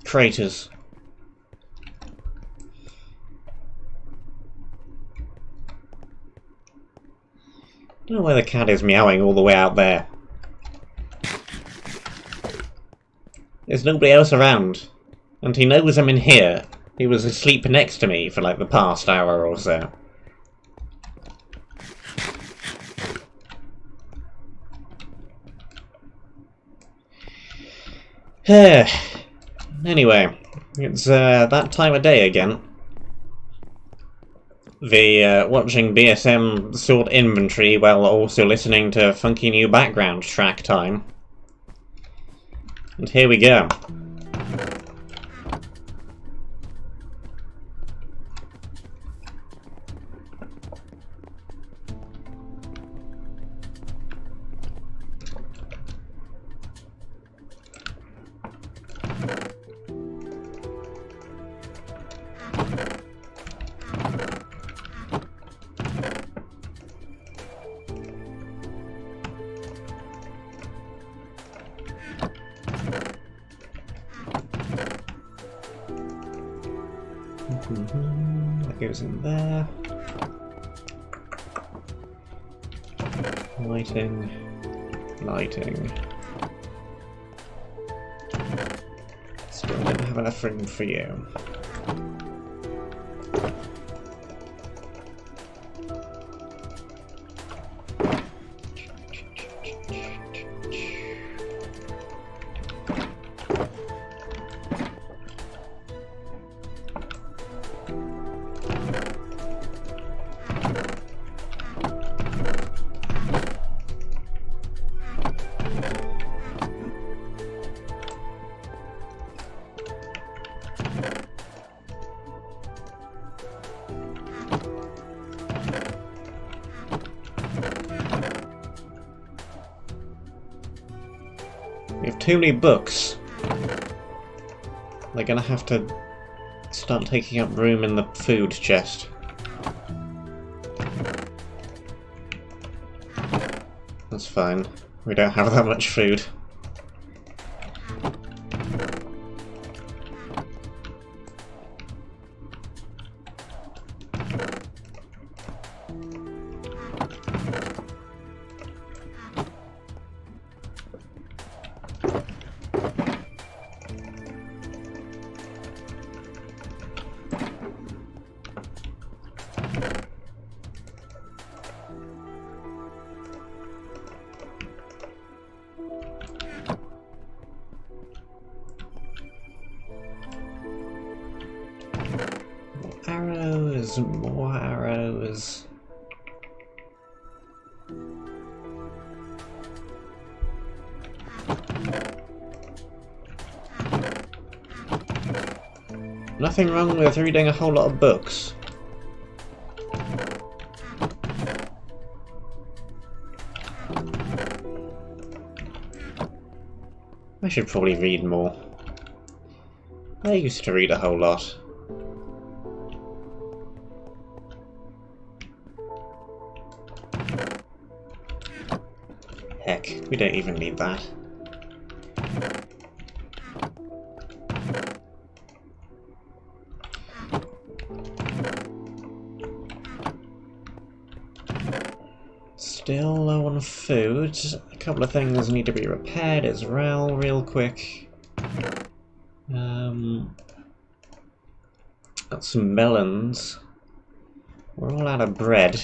craters. I don't know why the cat is meowing all the way out there. There's nobody else around. And he knows I'm in here. He was asleep next to me for like the past hour or so. Anyway, it's that time of day again. The watching BSM sort inventory while also listening to funky new background track time. And here we go. goes in there. Lighting. Lighting. Still don't have enough room for you. We have too many books. They're gonna have to start taking up room in the food chest. That's fine. We don't have that much food. Arrows, more arrows. Nothing wrong with reading a whole lot of books. I should probably read more. I used to read a whole lot. Heck, we don't even need that. Still low on food. A couple of things need to be repaired as well, real quick. Got some melons. We're all out of bread.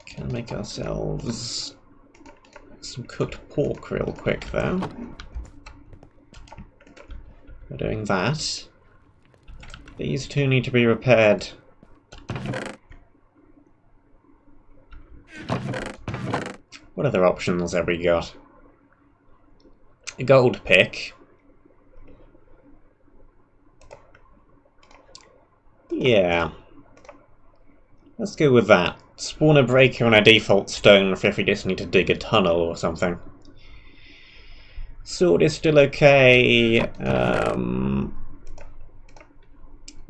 Can make ourselves some cooked pork real quick though. We're doing that. These two need to be repaired. What other options have we got? A gold pick. Yeah. Let's go with that. Spawn a breaker on a default stone for if we just need to dig a tunnel or something. Sword is still okay.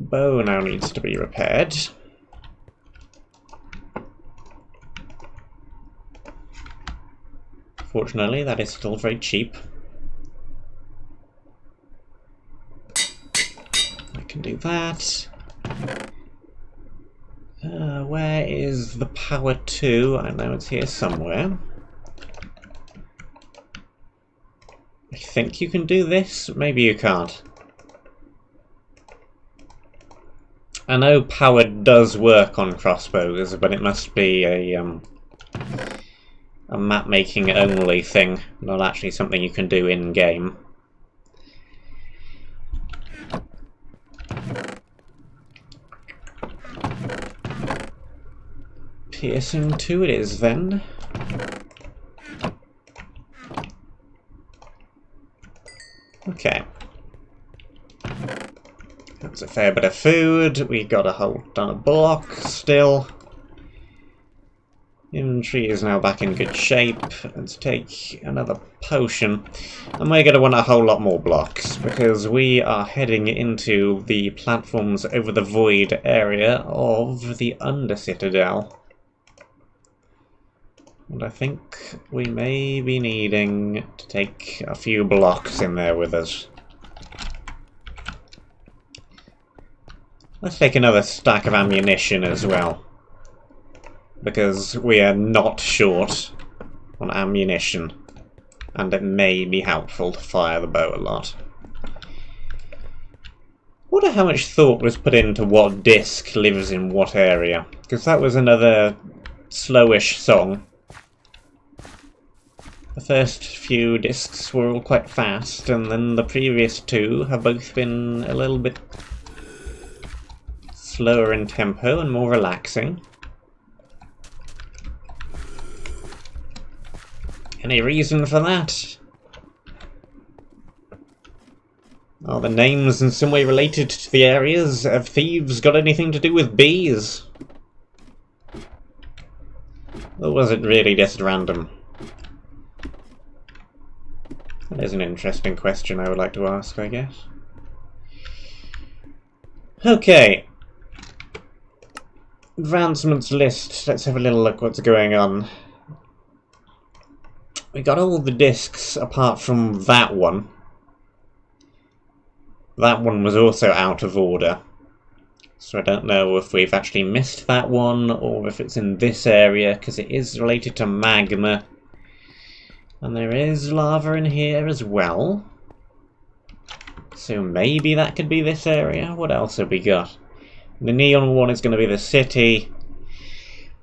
Bow now needs to be repaired. Fortunately, that is still very cheap. I can do that. Where is the power to? I know it's here somewhere. I think you can do this. Maybe you can't. I know power does work on crossbows, but it must be a map-making only thing, not actually something you can do in-game. Piercing 2 it is then. Okay. That's a fair bit of food. We got a whole ton of block still. Inventory is now back in good shape. Let's take another potion. And we're going to want a whole lot more blocks, because we are heading into the platforms over the void area of the Under Citadel. And I think we may be needing to take a few blocks in there with us. Let's take another stack of ammunition as well, because we are not short on ammunition, and it may be helpful to fire the bow a lot. I wonder how much thought was put into what disc lives in what area, because that was another slowish song. The first few discs were all quite fast, and then the previous two have both been a little bit slower in tempo and more relaxing. Any reason for that? Are the names in some way related to the areas? Have thieves got anything to do with bees? Or was it really just random? That is an interesting question I would like to ask, I guess. Okay. Advancements list. Let's have a little look what's going on. We got all the discs apart from that one. That one was also out of order. So I don't know if we've actually missed that one or if it's in this area, because it is related to magma. And there is lava in here as well. So maybe that could be this area. What else have we got? The neon one is going to be the city.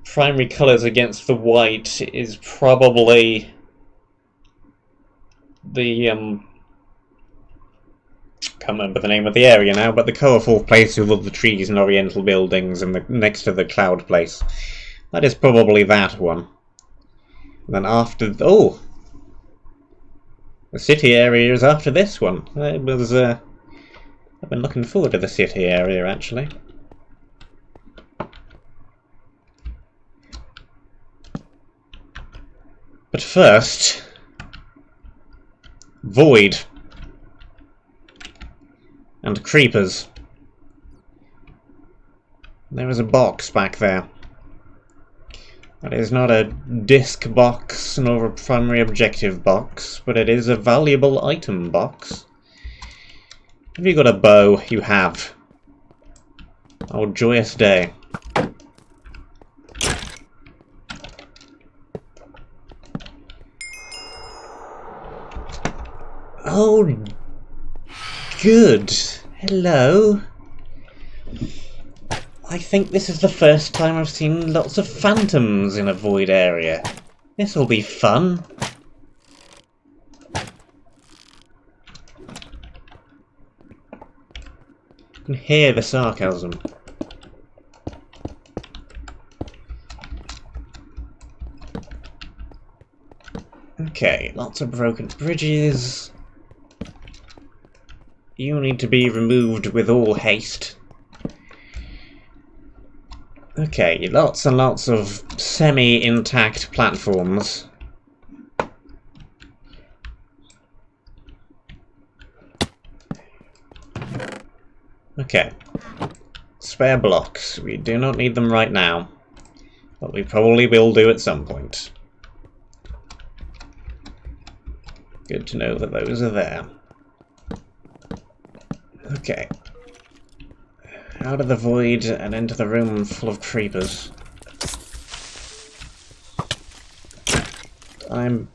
Primary colours against the white is probably the can't remember the name of the area now, but the colourful place with all the trees and oriental buildings and the next to the cloud place. That is probably that one. And then after the city area is after this one. It was I've been looking forward to the city area actually. But first, void and creepers. There is a box back there. That is not a disc box nor a primary objective box, but it is a valuable item box. Have you got a bow? You have. Oh, joyous day. Oh, good. Hello. I think this is the first time I've seen lots of phantoms in a void area. This'll be fun. I can hear the sarcasm. Okay, lots of broken bridges. You need to be removed with all haste. Okay, lots and lots of semi-intact platforms. Okay. Spare blocks. We do not need them right now, but we probably will do at some point. Good to know that those are there. Okay. Out of the void and into the room full of creepers. I'm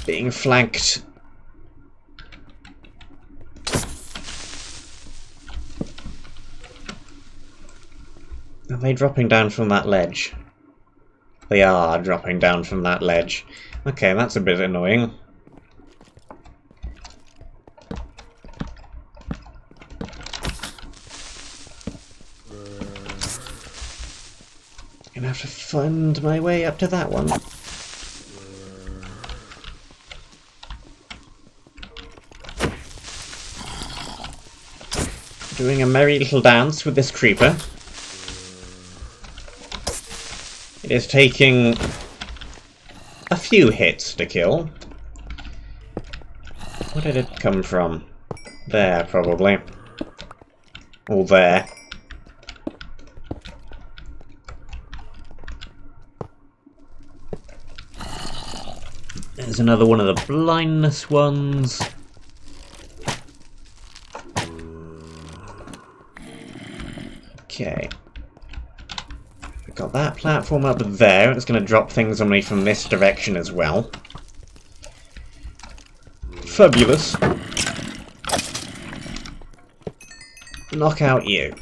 being flanked. Are they dropping down from that ledge? They are dropping down from that ledge. Okay, that's a bit annoying. Gonna have to find my way up to that one. Doing a merry little dance with this creeper. It is taking a few hits to kill. Where did it come from? There, probably. Or there. There's another one of the blindness ones. Okay. We've got that platform up there. It's going to drop things on me from this direction as well. Fabulous. Knock out you.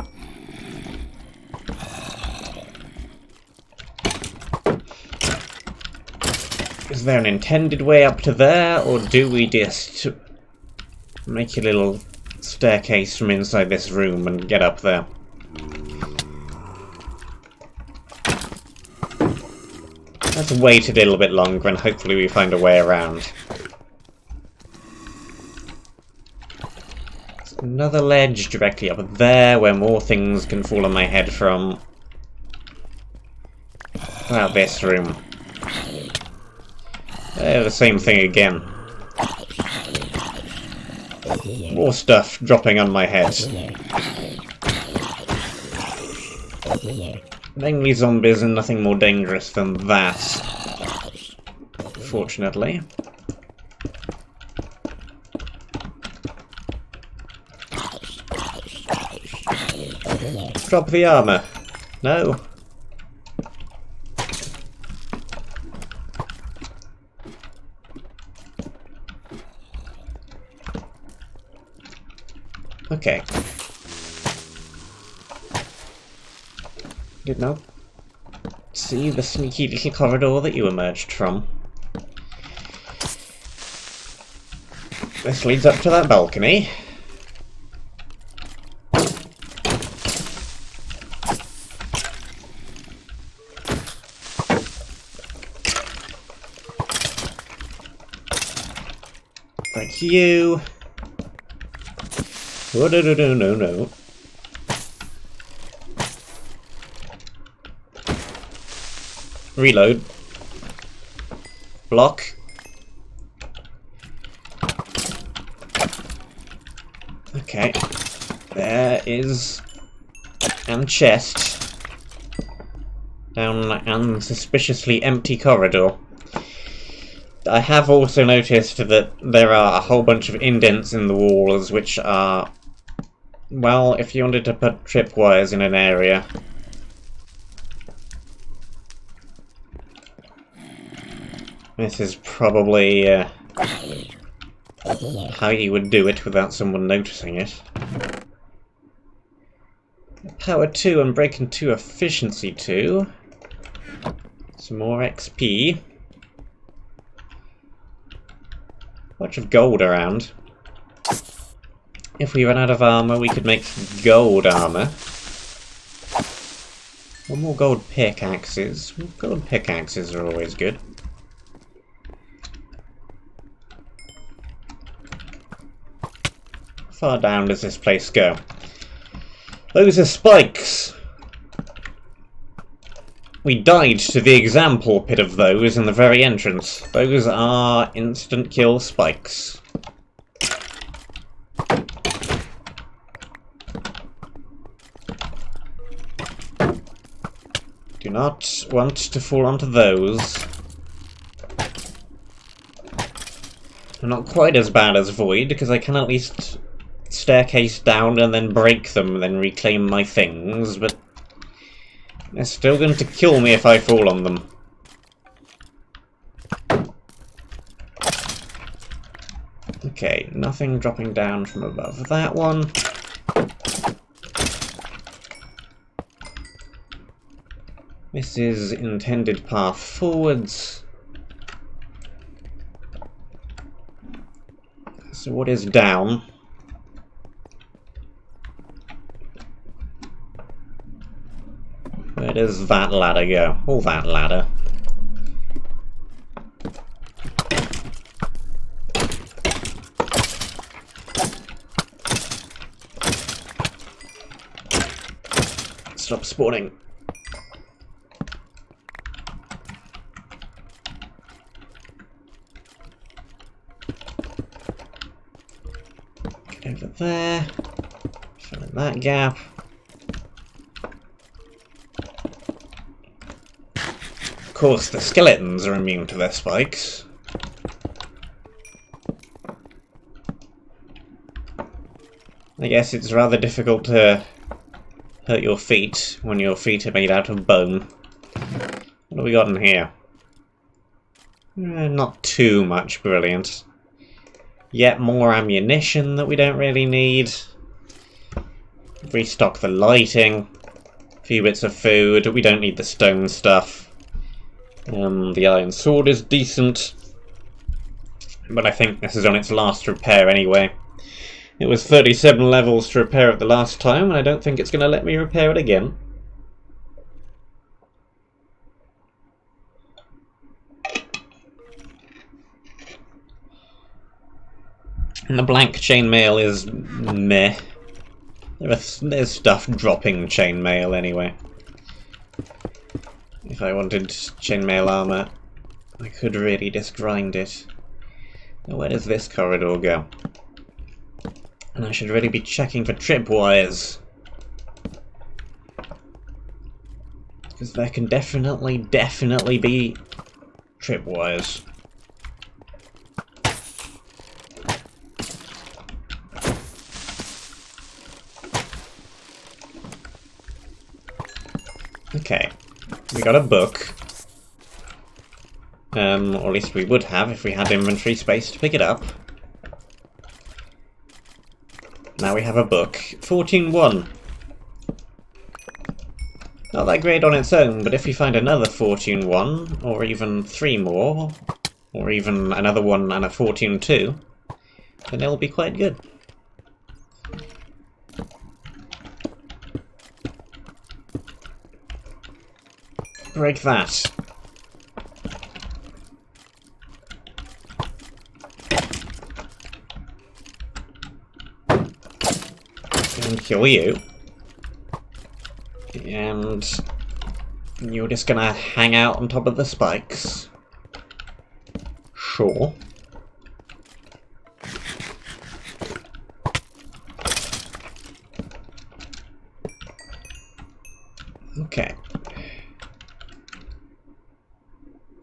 Is there an intended way up to there, or do we just make a little staircase from inside this room and get up there? Let's wait a little bit longer and hopefully we find a way around. There's another ledge directly up there where more things can fall on my head from. How about this room? The same thing again. More stuff dropping on my head. Mainly zombies and nothing more dangerous than that. Fortunately. Drop the armor. No. Okay. Did not see the sneaky little corridor that you emerged from. This leads up to that balcony. Thank you. Oh, no. Reload. Block. Okay. There is an chest down an suspiciously empty corridor. I have also noticed that there are a whole bunch of indents in the walls which are, well, if you wanted to put tripwires in an area. This is probably how you would do it without someone noticing it. Power 2 and Breaking 2 Efficiency 2. Some more XP. Bunch of gold around. If we run out of armor, we could make gold armor. One more gold pickaxes. Gold pickaxes are always good. How far down does this place go? Those are spikes! We died to the example pit of those in the very entrance. Those are instant kill spikes. Do not want to fall onto those. They're not quite as bad as Void, because I can at least staircase down and then break them and then reclaim my things, but they're still going to kill me if I fall on them. Okay, nothing dropping down from above that one. This is intended path forwards. So what is down? Where does that ladder go? Oh, that ladder. Stop spawning. Get over there. Fill in that gap. Of course, the skeletons are immune to their spikes. I guess it's rather difficult to hurt your feet when your feet are made out of bone. What have we got in here? Not too much brilliant. Yet more ammunition that we don't really need. Restock the lighting. A few bits of food. We don't need the stone stuff. The iron sword is decent. But I think this is on its last repair anyway. It was 37 levels to repair it the last time, and I don't think it's going to let me repair it again. And the blank chainmail is meh. There's stuff dropping chainmail anyway. If I wanted chainmail armor, I could really just grind it. Now where does this corridor go? And I should really be checking for tripwires. Because there can definitely be tripwires. Okay, we got a book. Or at least we would have if we had inventory space to pick it up. Now we have a book. 14.1. Not that great on its own, but if we find another 14.1, or even 3 more, or even another one and a 14.2, then it'll be quite good. Break that. And kill you. And you're just gonna hang out on top of the spikes. Sure. Okay.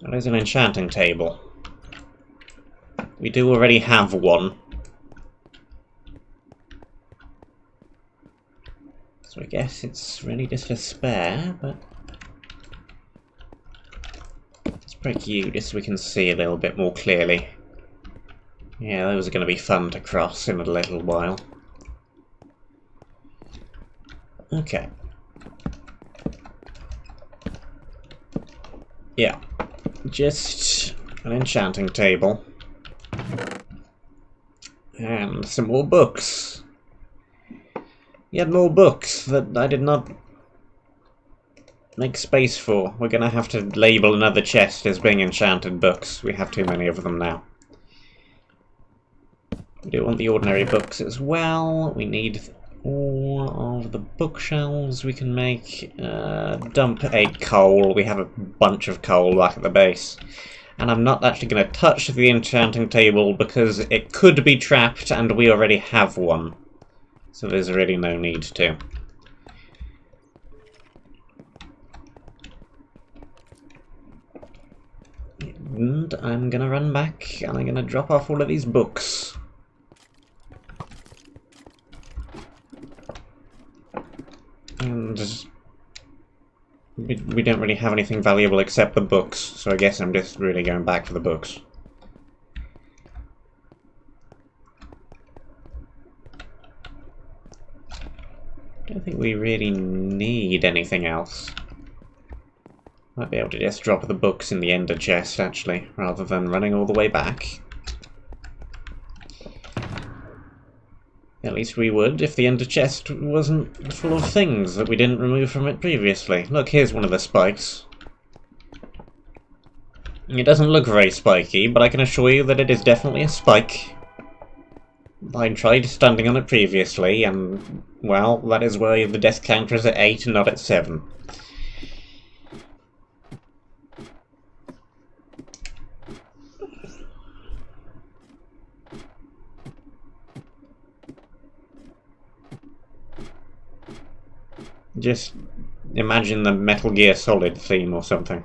That is an enchanting table. We do already have one. So I guess it's really just a spare, but let's break you just so we can see a little bit more clearly. Yeah, those are going to be fun to cross in a little while. Okay. Yeah. Just an enchanting table. And some more books. Yet more books that I did not make space for. We're gonna have to label another chest as being enchanted books. We have too many of them now. We do want the ordinary books as well. We need all of the bookshelves we can make. Dump 8 coal. We have a bunch of coal back at the base. And I'm not actually going to touch the enchanting table because it could be trapped and we already have one. So there's really no need to. And I'm going to run back and I'm going to drop off all of these books. And we don't really have anything valuable except the books, so I guess I'm just really going back for the books. I don't think we really need anything else. Might be able to just drop the books in the ender chest, actually, rather than running all the way back. At least we would if the ender chest wasn't full of things that we didn't remove from it previously. Look, here's one of the spikes. It doesn't look very spiky, but I can assure you that it is definitely a spike. I tried standing on it previously, and, well, that is why the death counter is at 8 and not at 7. Just imagine the Metal Gear Solid theme or something.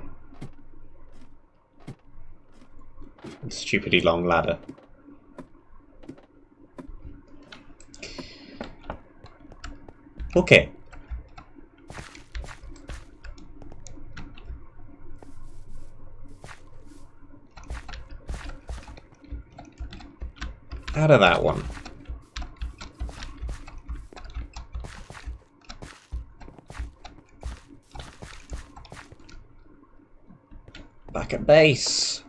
Stupidly long ladder. Okay. Out of that one. Back at base.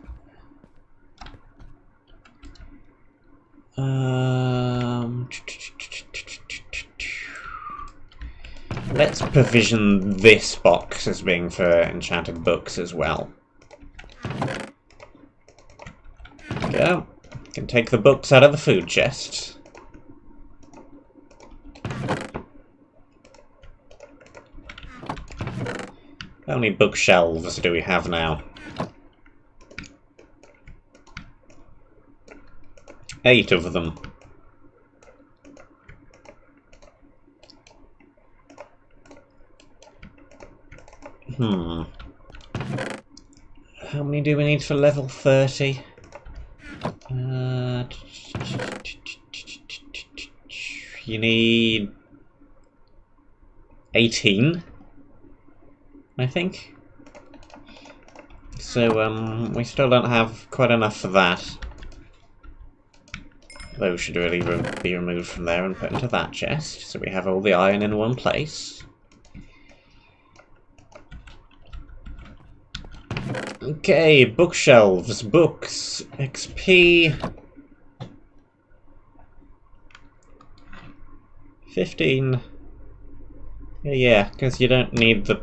Let's provision this box as being for enchanted books as well. There we go. Can take the books out of the food chest. How many bookshelves do we have now? 8 of them. How many do we need for level 30? You need 18, I think. So, we still don't have quite enough for that. Those should really be removed from there and put into that chest, so we have all the iron in one place. Okay, bookshelves, books, XP... 15... Yeah, because you don't need the...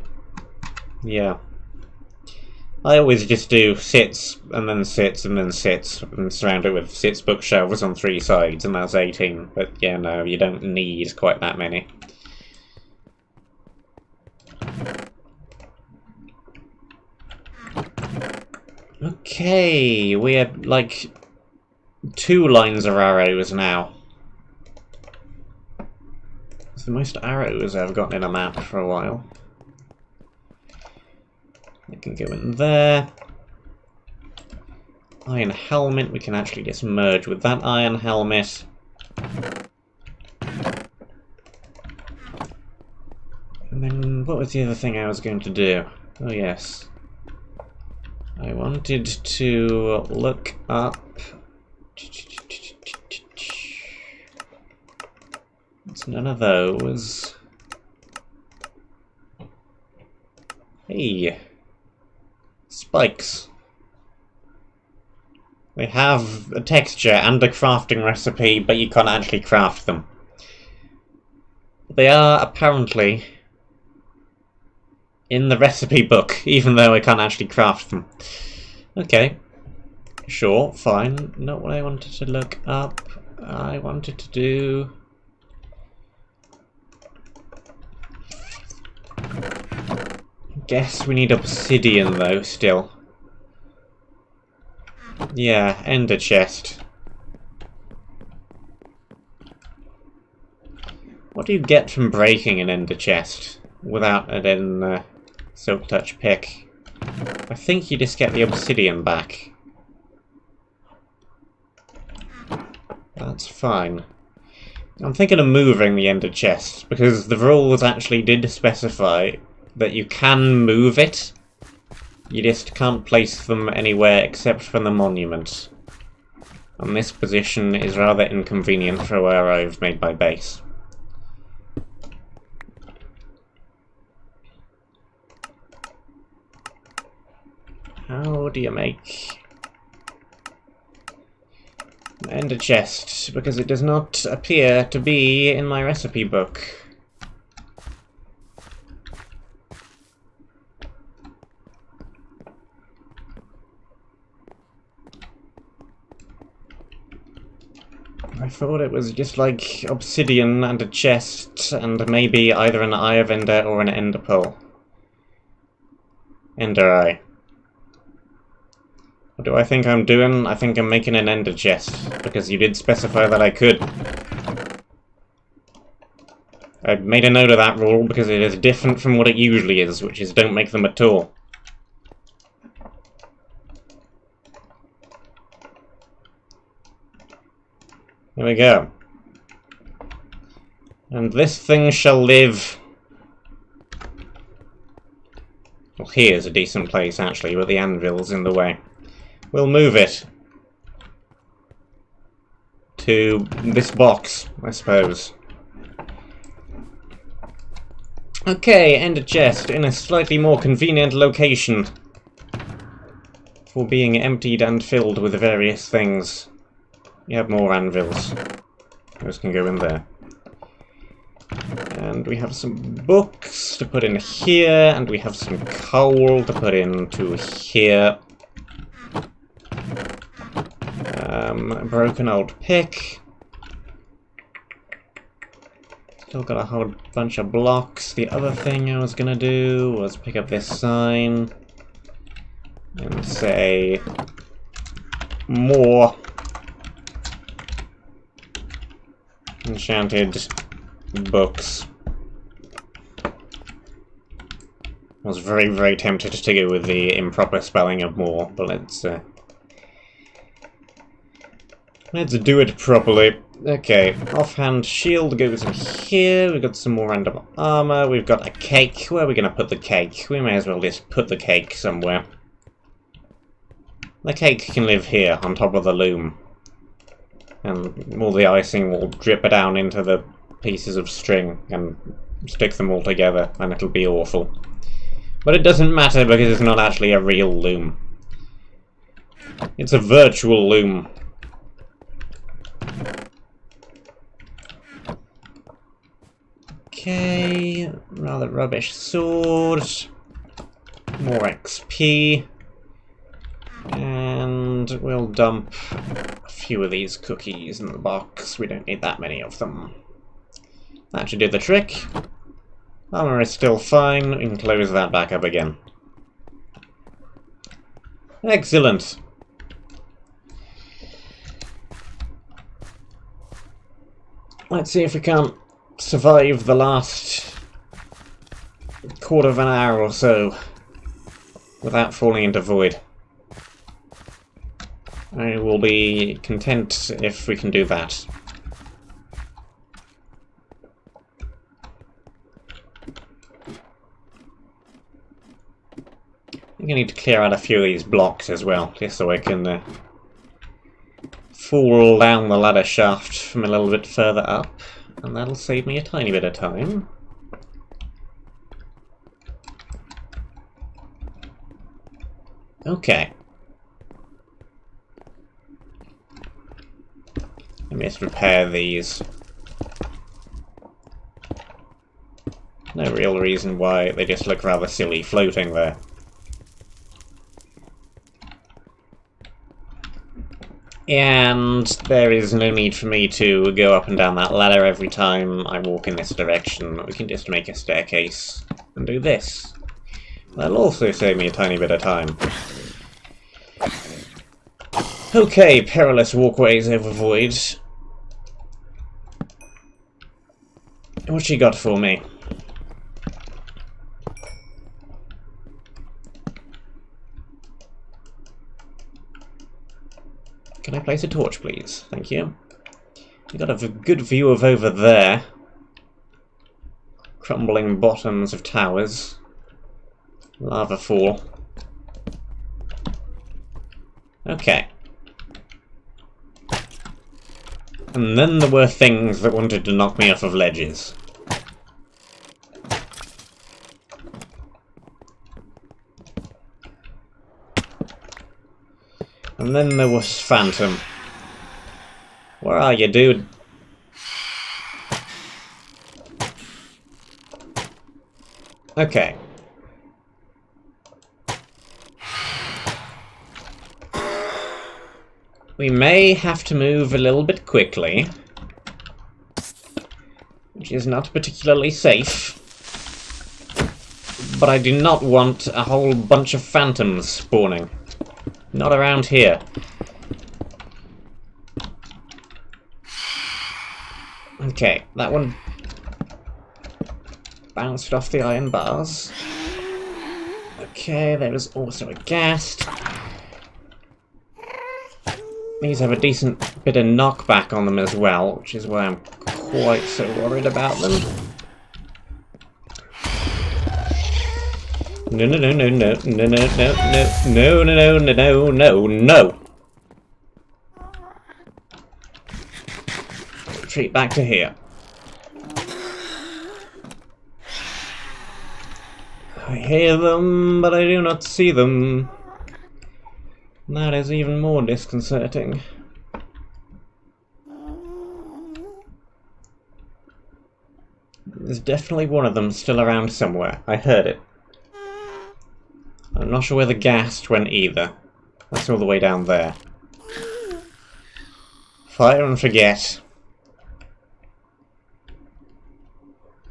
Yeah. I always just do sits, and then sits, and then sits, and surround it with sits bookshelves on 3 sides, and that's 18. But yeah, no, you don't need quite that many. Okay, we had like 2 lines of arrows now. It's the most arrows I've gotten in a map for a while. We can go in there. Iron helmet, we can actually just merge with that iron helmet. And then, what was the other thing I was going to do? Oh yes. I wanted to look up... It's none of those. Hey! Spikes. They have a texture and a crafting recipe, but you can't actually craft them. They are apparently in the recipe book, even though I can't actually craft them. Okay. Sure, fine. Not what I wanted to look up. I wanted to do... Guess we need obsidian though, still. Yeah, ender chest. What do you get from breaking an ender chest without it in Silk Touch pick? I think you just get the obsidian back. That's fine. I'm thinking of moving the ender chest, because the rules actually did specify that you can move it. You just can't place them anywhere except from the monument. And this position is rather inconvenient for where I've made my base. How do you make an ender chest? Because it does not appear to be in my recipe book. I thought it was just like obsidian and a chest, and maybe either an eye of ender or an ender pearl. Ender eye. What do I think I'm doing? I think I'm making an ender chest, because you did specify that I could. I made a note of that rule because it is different from what it usually is, which is don't make them at all. There we go. And this thing shall live. Well, here's a decent place, actually, but the anvil's in the way. We'll move it to this box, I suppose. Okay, ender chest in a slightly more convenient location for being emptied and filled with various things. You have more anvils. Those can go in there. And we have some books to put in here, and we have some coal to put into here. A broken old pick. Still got a whole bunch of blocks. The other thing I was gonna do was pick up this sign and say more enchanted books. I was very, very tempted to go with the improper spelling of more, but let's do it properly. Okay, offhand shield goes in here. We've got some more random armor. We've got a cake. Where are we going to put the cake? We may as well just put the cake somewhere. The cake can live here, on top of the loom. And all the icing will drip down into the pieces of string and stick them all together, and it'll be awful. But it doesn't matter because it's not actually a real loom. It's a virtual loom. Okay, rather rubbish sword. More XP. And we'll dump a few of these cookies in the box. We don't need that many of them. That should do the trick. Armor is still fine. We can close that back up again. Excellent. Let's see if we can't survive the last quarter of an hour or so without falling into void. I will be content if we can do that. I'm going to need to clear out a few of these blocks as well, just so I can fall down the ladder shaft from a little bit further up, and that'll save me a tiny bit of time. Okay. Let me just repair these. No real reason why they just look rather silly floating there. And there is no need for me to go up and down that ladder every time I walk in this direction. We can just make a staircase and do this. That'll also save me a tiny bit of time. Okay, perilous walkways over void. What you got for me? Can I place a torch, please? Thank you. You got a good view of over there. Crumbling bottoms of towers. Lava fall. Okay. And then there were things that wanted to knock me off of ledges. And then there was Phantom. Where are you, dude? Okay. We may have to move a little bit quickly, which is not particularly safe. But I do not want a whole bunch of phantoms spawning. Not around here. Okay, that one bounced off the iron bars. Okay, there is also a ghast. These have a decent bit of knockback on them as well, which is why I'm quite so worried about them. No, no, no, no, no, no, no, no, no, no, no, no, no, no. Retreat back to here. I hear them, but I do not see them. That is even more disconcerting. There's definitely one of them still around somewhere. I heard it. I'm not sure where the ghast went either. That's all the way down there. Fire and forget.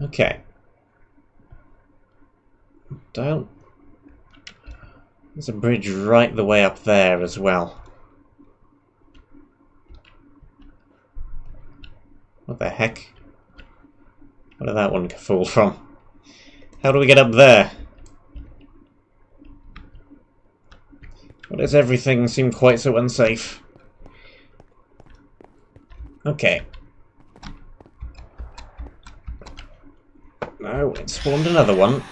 Okay. Don't... There's a bridge right the way up there as well. What the heck? Where did that one fall from? How do we get up there? Why does everything seem quite so unsafe? Okay. No, it spawned another one.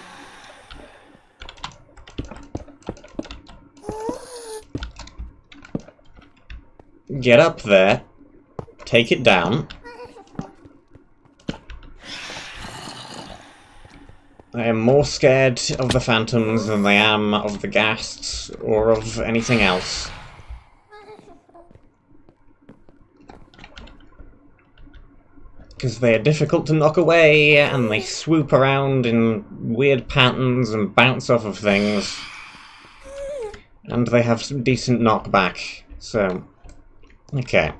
Get up there. Take it down. I am more scared of the phantoms than I am of the ghasts or of anything else. Because they are difficult to knock away, and they swoop around in weird patterns and bounce off of things. And they have some decent knockback, so... Okay.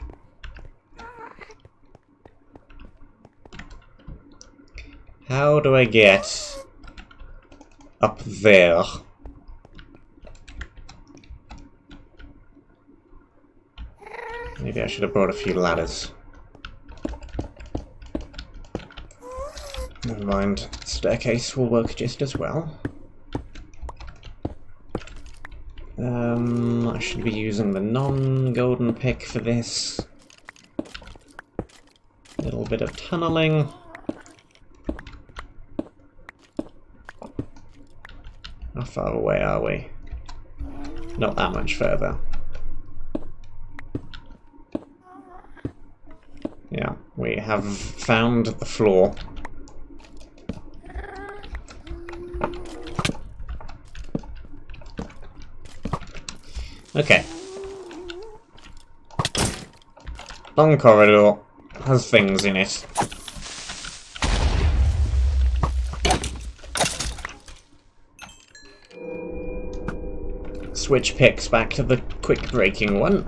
How do I get up there? Maybe I should have brought a few ladders. Never mind, staircase will work just as well. I should be using the non-golden pick for this. A little bit of tunneling. How far away are we? Not that much further. Yeah, we have found the floor. Okay. Long corridor has things in it. Switch picks back to the quick breaking one.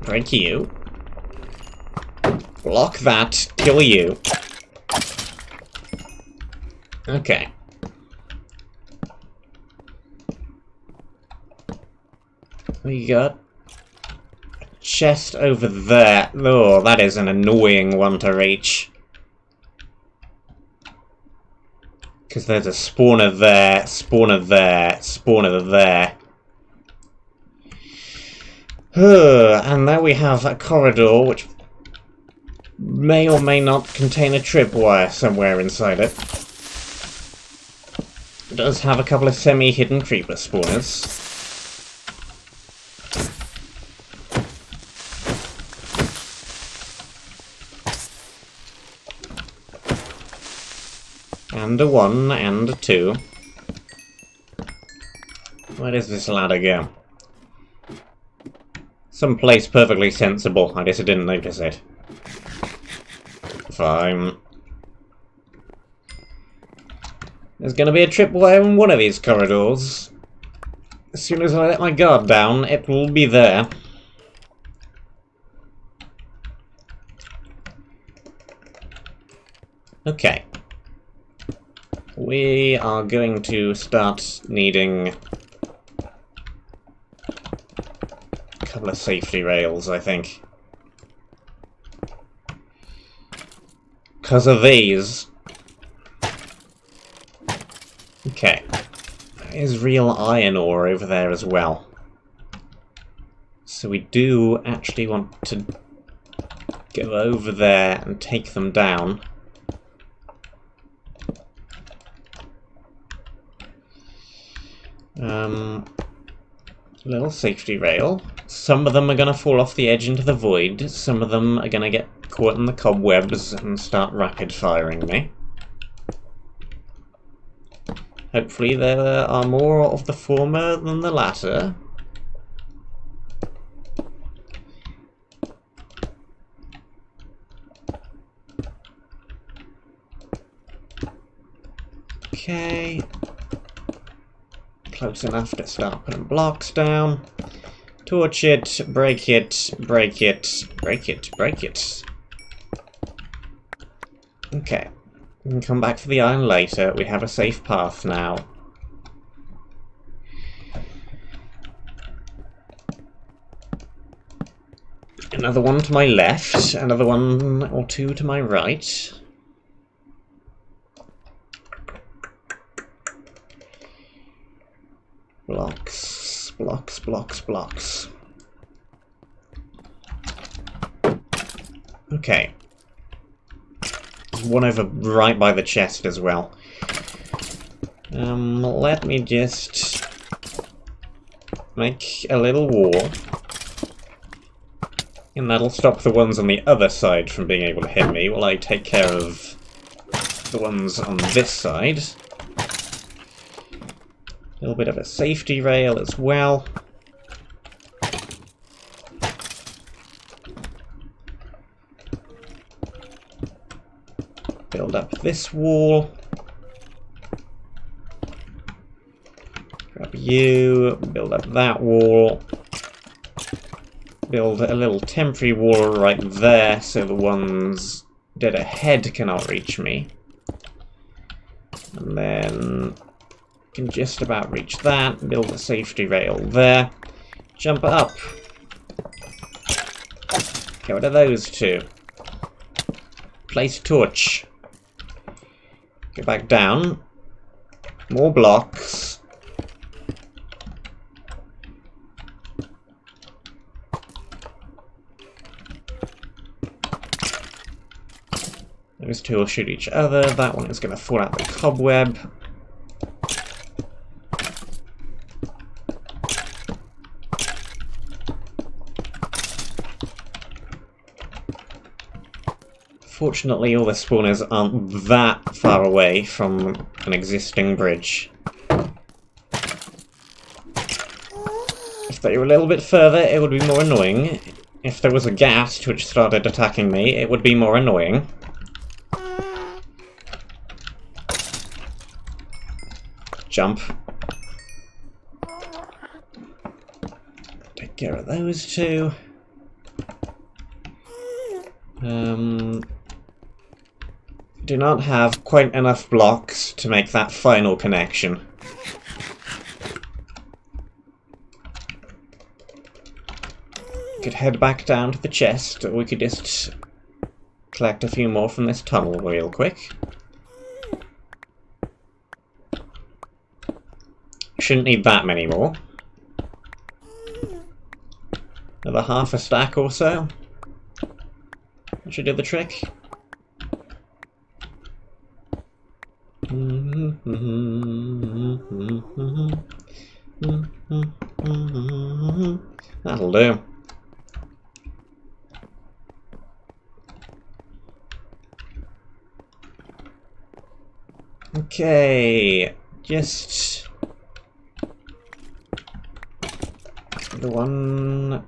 Break you. Block that. Kill you. Okay. We got a chest over there. Oh, that is an annoying one to reach. Because there's a spawner there, spawner there, spawner there. And now we have a corridor which may or may not contain a tripwire somewhere inside it. It does have a couple of semi-hidden creeper spawners. And a 1 and a 2. Where does this ladder go? Someplace perfectly sensible. I just didn't notice it. Fine. There's gonna be a tripwire in one of these corridors. As soon as I let my guard down, it will be there. Okay. We are going to start needing a couple of safety rails, I think. Because of these. Okay. There is real iron ore over there as well. So we do actually want to go over there and take them down. Little safety rail. Some of them are going to fall off the edge into the void. Some of them are going to get caught in the cobwebs and start rapid firing me. Hopefully there are more of the former than the latter. Okay. Close enough to start putting blocks down. Torch it, break it, break it, break it, break it. Okay. We can come back for the iron later. We have a safe path now. Another one to my left, another one or two to my right. Blocks, blocks, blocks, blocks. Okay. There's one over right by the chest as well. Let me just make a little wall. And that'll stop the ones on the other side from being able to hit me while I take care of the ones on this side. A little bit of a safety rail as well. Build up this wall. Grab you, build up that wall. Build a little temporary wall right there so the ones dead ahead cannot reach me. And then can just about reach that, build a safety rail there, jump up. Get rid of those two. Place torch. Go back down. More blocks. Those two will shoot each other. That one is going to fall out the cobweb. Fortunately, all the spawners aren't that far away from an existing bridge. If they were a little bit further, it would be more annoying. If there was a ghast which started attacking me, it would be more annoying. Jump. Take care of those two. Do not have quite enough blocks to make that final connection. Could head back down to the chest, or we could just collect a few more from this tunnel real quick. Shouldn't need that many more. Another half a stack or so. That should do the trick. That'll do. Okay, just the one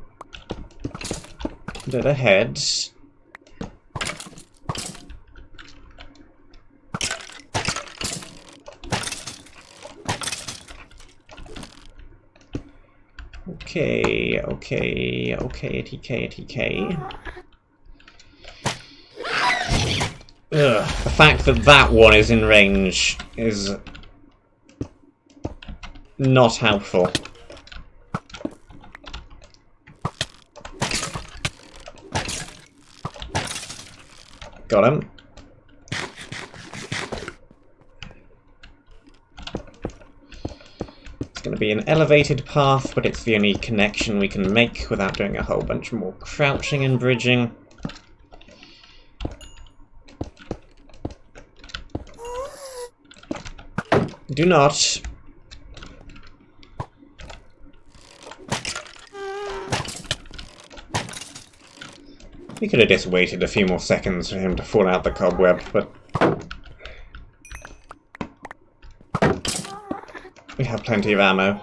dead ahead. Okay, ATK. Ugh, the fact that that one is in range is not helpful. Got him. It's going to be an elevated path, but it's the only connection we can make without doing a whole bunch more crouching and bridging. Do not. We could have just waited a few more seconds for him to fall out the cobweb, but we have plenty of ammo.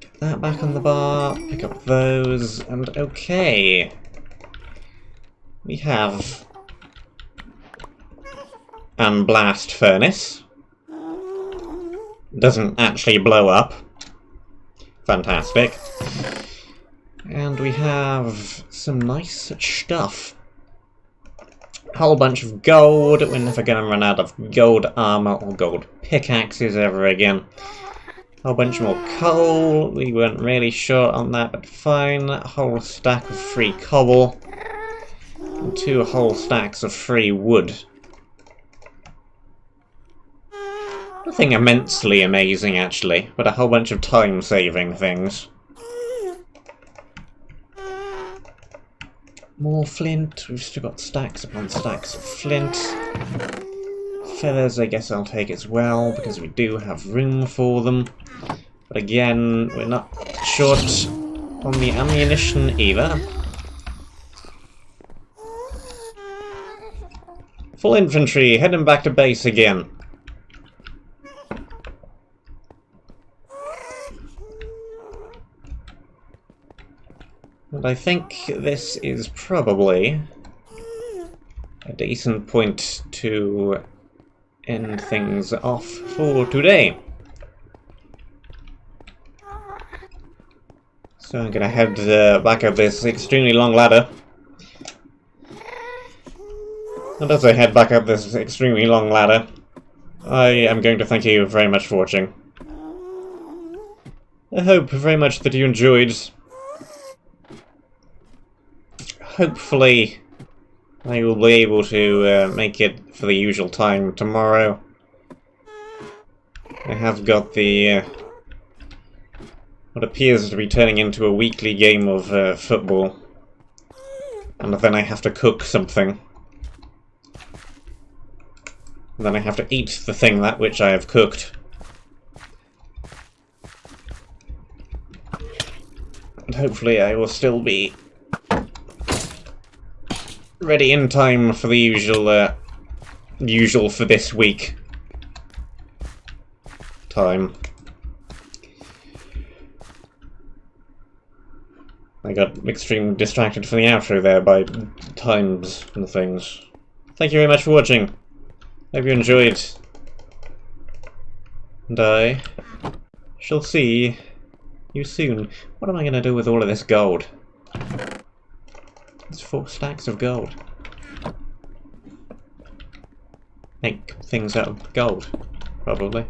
Get that back on the bar, pick up those, and okay. We have blast furnace. Doesn't actually blow up. Fantastic. And we have some nice stuff. A whole bunch of gold. We're never going to run out of gold armor or gold pickaxes ever again. A whole bunch more coal. We weren't really sure on that, but fine. A whole stack of free cobble. And 2 whole stacks of free wood. Nothing immensely amazing, actually, but a whole bunch of time-saving things. More flint. We've still got stacks upon stacks of flint. Feathers, I guess I'll take as well, because we do have room for them. But again, we're not short on the ammunition either. Full infantry, heading back to base again. And I think this is probably a decent point to end things off for today. So I'm gonna head back up this extremely long ladder. And as I head back up this extremely long ladder, I am going to thank you very much for watching. I hope very much that you enjoyed. Hopefully, I will be able to make it for the usual time tomorrow. I have got the what appears to be turning into a weekly game of football, and then I have to cook something. And then I have to eat the thing that which I have cooked. And hopefully I will still be ready in time for the usual for this week time. I got extremely distracted from the outro there by times and things. Thank you very much for watching. Hope you enjoyed. And I shall see you soon. What am I going to do with all of this gold? It's 4 stacks of gold. Make things out of gold, probably.